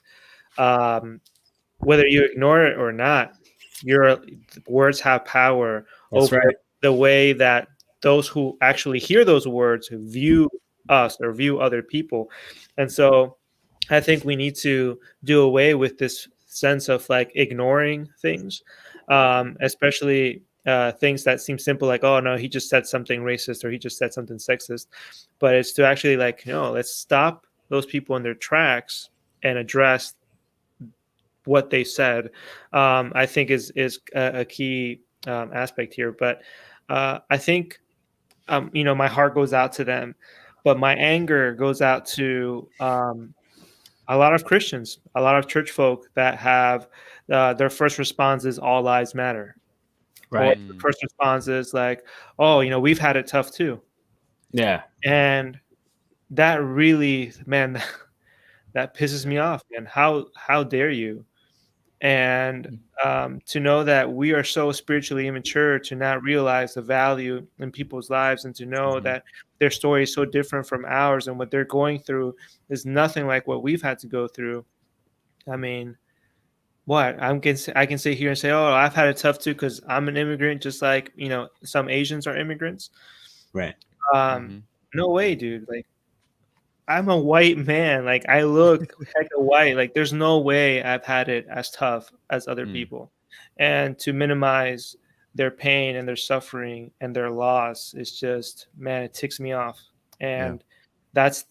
whether you ignore it or not, your words have power. That's over right. The way that those who actually hear those words view us or view other people. And so I think we need to do away with this sense of like ignoring things, especially things that seem simple, like, oh no, he just said something racist or he just said something sexist. But it's to actually like, let's stop those people in their tracks and address what they said. I think is a key aspect here. But I think my heart goes out to them, but my anger goes out to a lot of Christians, a lot of church folk that have their first response is all lives matter. Right. Or the first response is like, oh, we've had it tough too. Yeah. And that really, man, that pisses me off. And how dare you And to know that we are so spiritually immature to not realize the value in people's lives, and to know that their story is so different from ours, and what they're going through is nothing like what we've had to go through. I mean, what I can sit here and say, oh, I've had it tough too because I'm an immigrant, just like, you know, some Asians are immigrants. Right. No way, dude. Like, I'm a white man. Like, I look hecka white. Like, there's no way I've had it as tough as other people. And to minimize their pain and their suffering and their loss is just, man, it ticks me off. And that's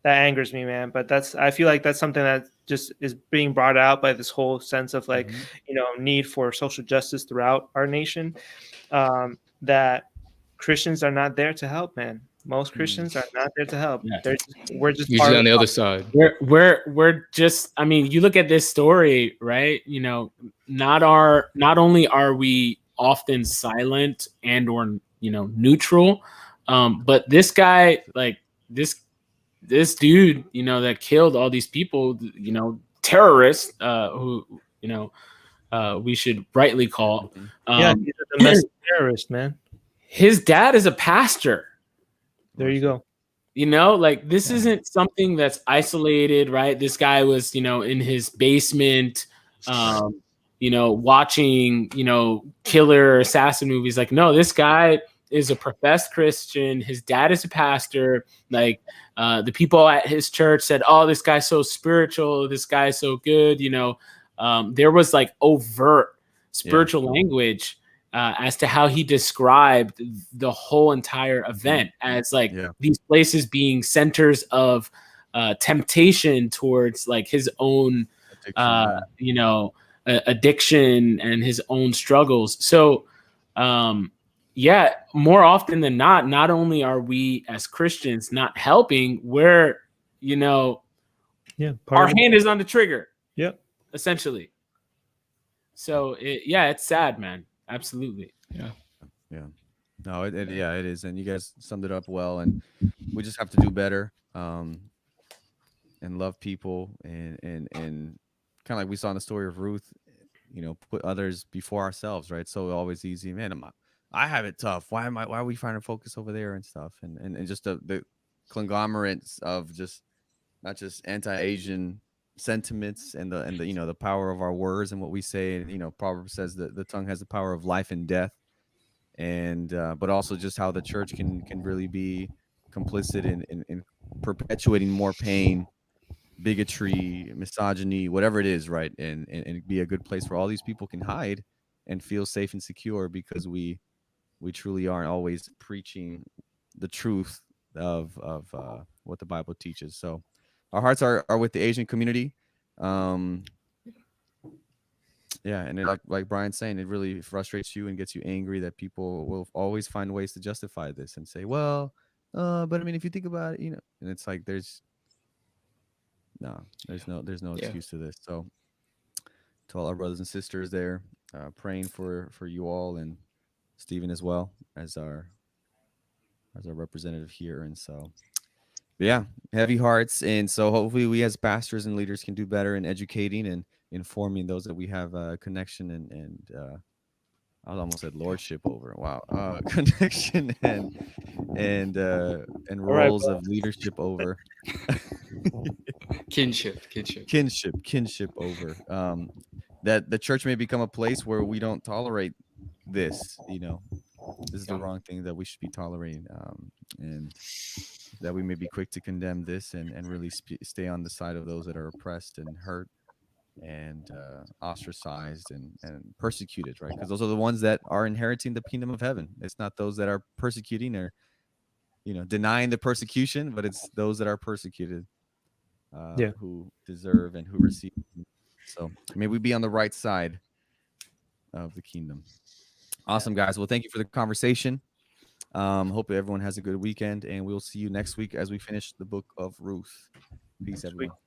that angers me, man. But I feel like that's something that just is being brought out by this whole sense of like, you know, need for social justice throughout our nation. That Christians are not there to help, man. Most Christians are not there to help. Yeah. We're just usually on the other side. We're just, I mean, you look at this story, right? You know, not only are we often silent and or, you know, neutral, but this guy, like this dude, you know, that killed all these people, you know, terrorists, who, you know, we should rightly call. He's a domestic terrorist, man. His dad is a pastor. There you go. You know, like this isn't something that's isolated, right? This guy was, you know, in his basement, you know, watching, you know, killer assassin movies. Like, no, this guy is a professed Christian. His dad is a pastor. Like, the people at his church said, oh, this guy's so spiritual. This guy's so good. You know, there was like overt spiritual language as to how he described the whole entire event as like these places being centers of temptation towards like his own, you know, addiction and his own struggles. So, yeah, more often than not only are we as Christians not helping, we're, you know, our hand is on the trigger. Yep. Essentially. So it's sad, man. Absolutely. Yeah. No, it is. And you guys summed it up well. And we just have to do better, and love people and kind of like we saw in the story of Ruth, you know, put others before ourselves, right? So always easy, man. I have it tough. Why are we trying to focus over there and stuff? And just the conglomerates of just not just anti-Asian sentiments and the you know, the power of our words and what we say. And, you know, Proverbs says that the tongue has the power of life and death. And but also just how the church can really be complicit in perpetuating more pain, bigotry, misogyny, whatever it is, right? And be a good place where all these people can hide and feel safe and secure, because we truly aren't always preaching the truth of what the Bible teaches. So our hearts are with the Asian community. Yeah, and like Brian's saying, it really frustrates you and gets you angry that people will always find ways to justify this and say, well, but I mean, if you think about it, you know, and it's like there's no excuse to this. So to all our brothers and sisters there, praying for you all, and Stephen as well as our representative here. And so, yeah, heavy hearts. And so hopefully we as pastors and leaders can do better in educating and informing those that we have a connection and I almost said lordship over. Wow. Connection and roles of leadership over. Kinship over. That the church may become a place where we don't tolerate this, you know. This is the wrong thing that we should be tolerating, and that we may be quick to condemn this and really stay on the side of those that are oppressed and hurt and ostracized and persecuted, right? Because those are the ones that are inheriting the kingdom of heaven. It's not those that are persecuting or, you know, denying the persecution, but it's those that are persecuted who deserve and who receive. So may we be on the right side of the kingdom. Awesome, guys. Well, thank you for the conversation. Hope everyone has a good weekend, and we'll see you next week as we finish the book of Ruth. Peace, everyone.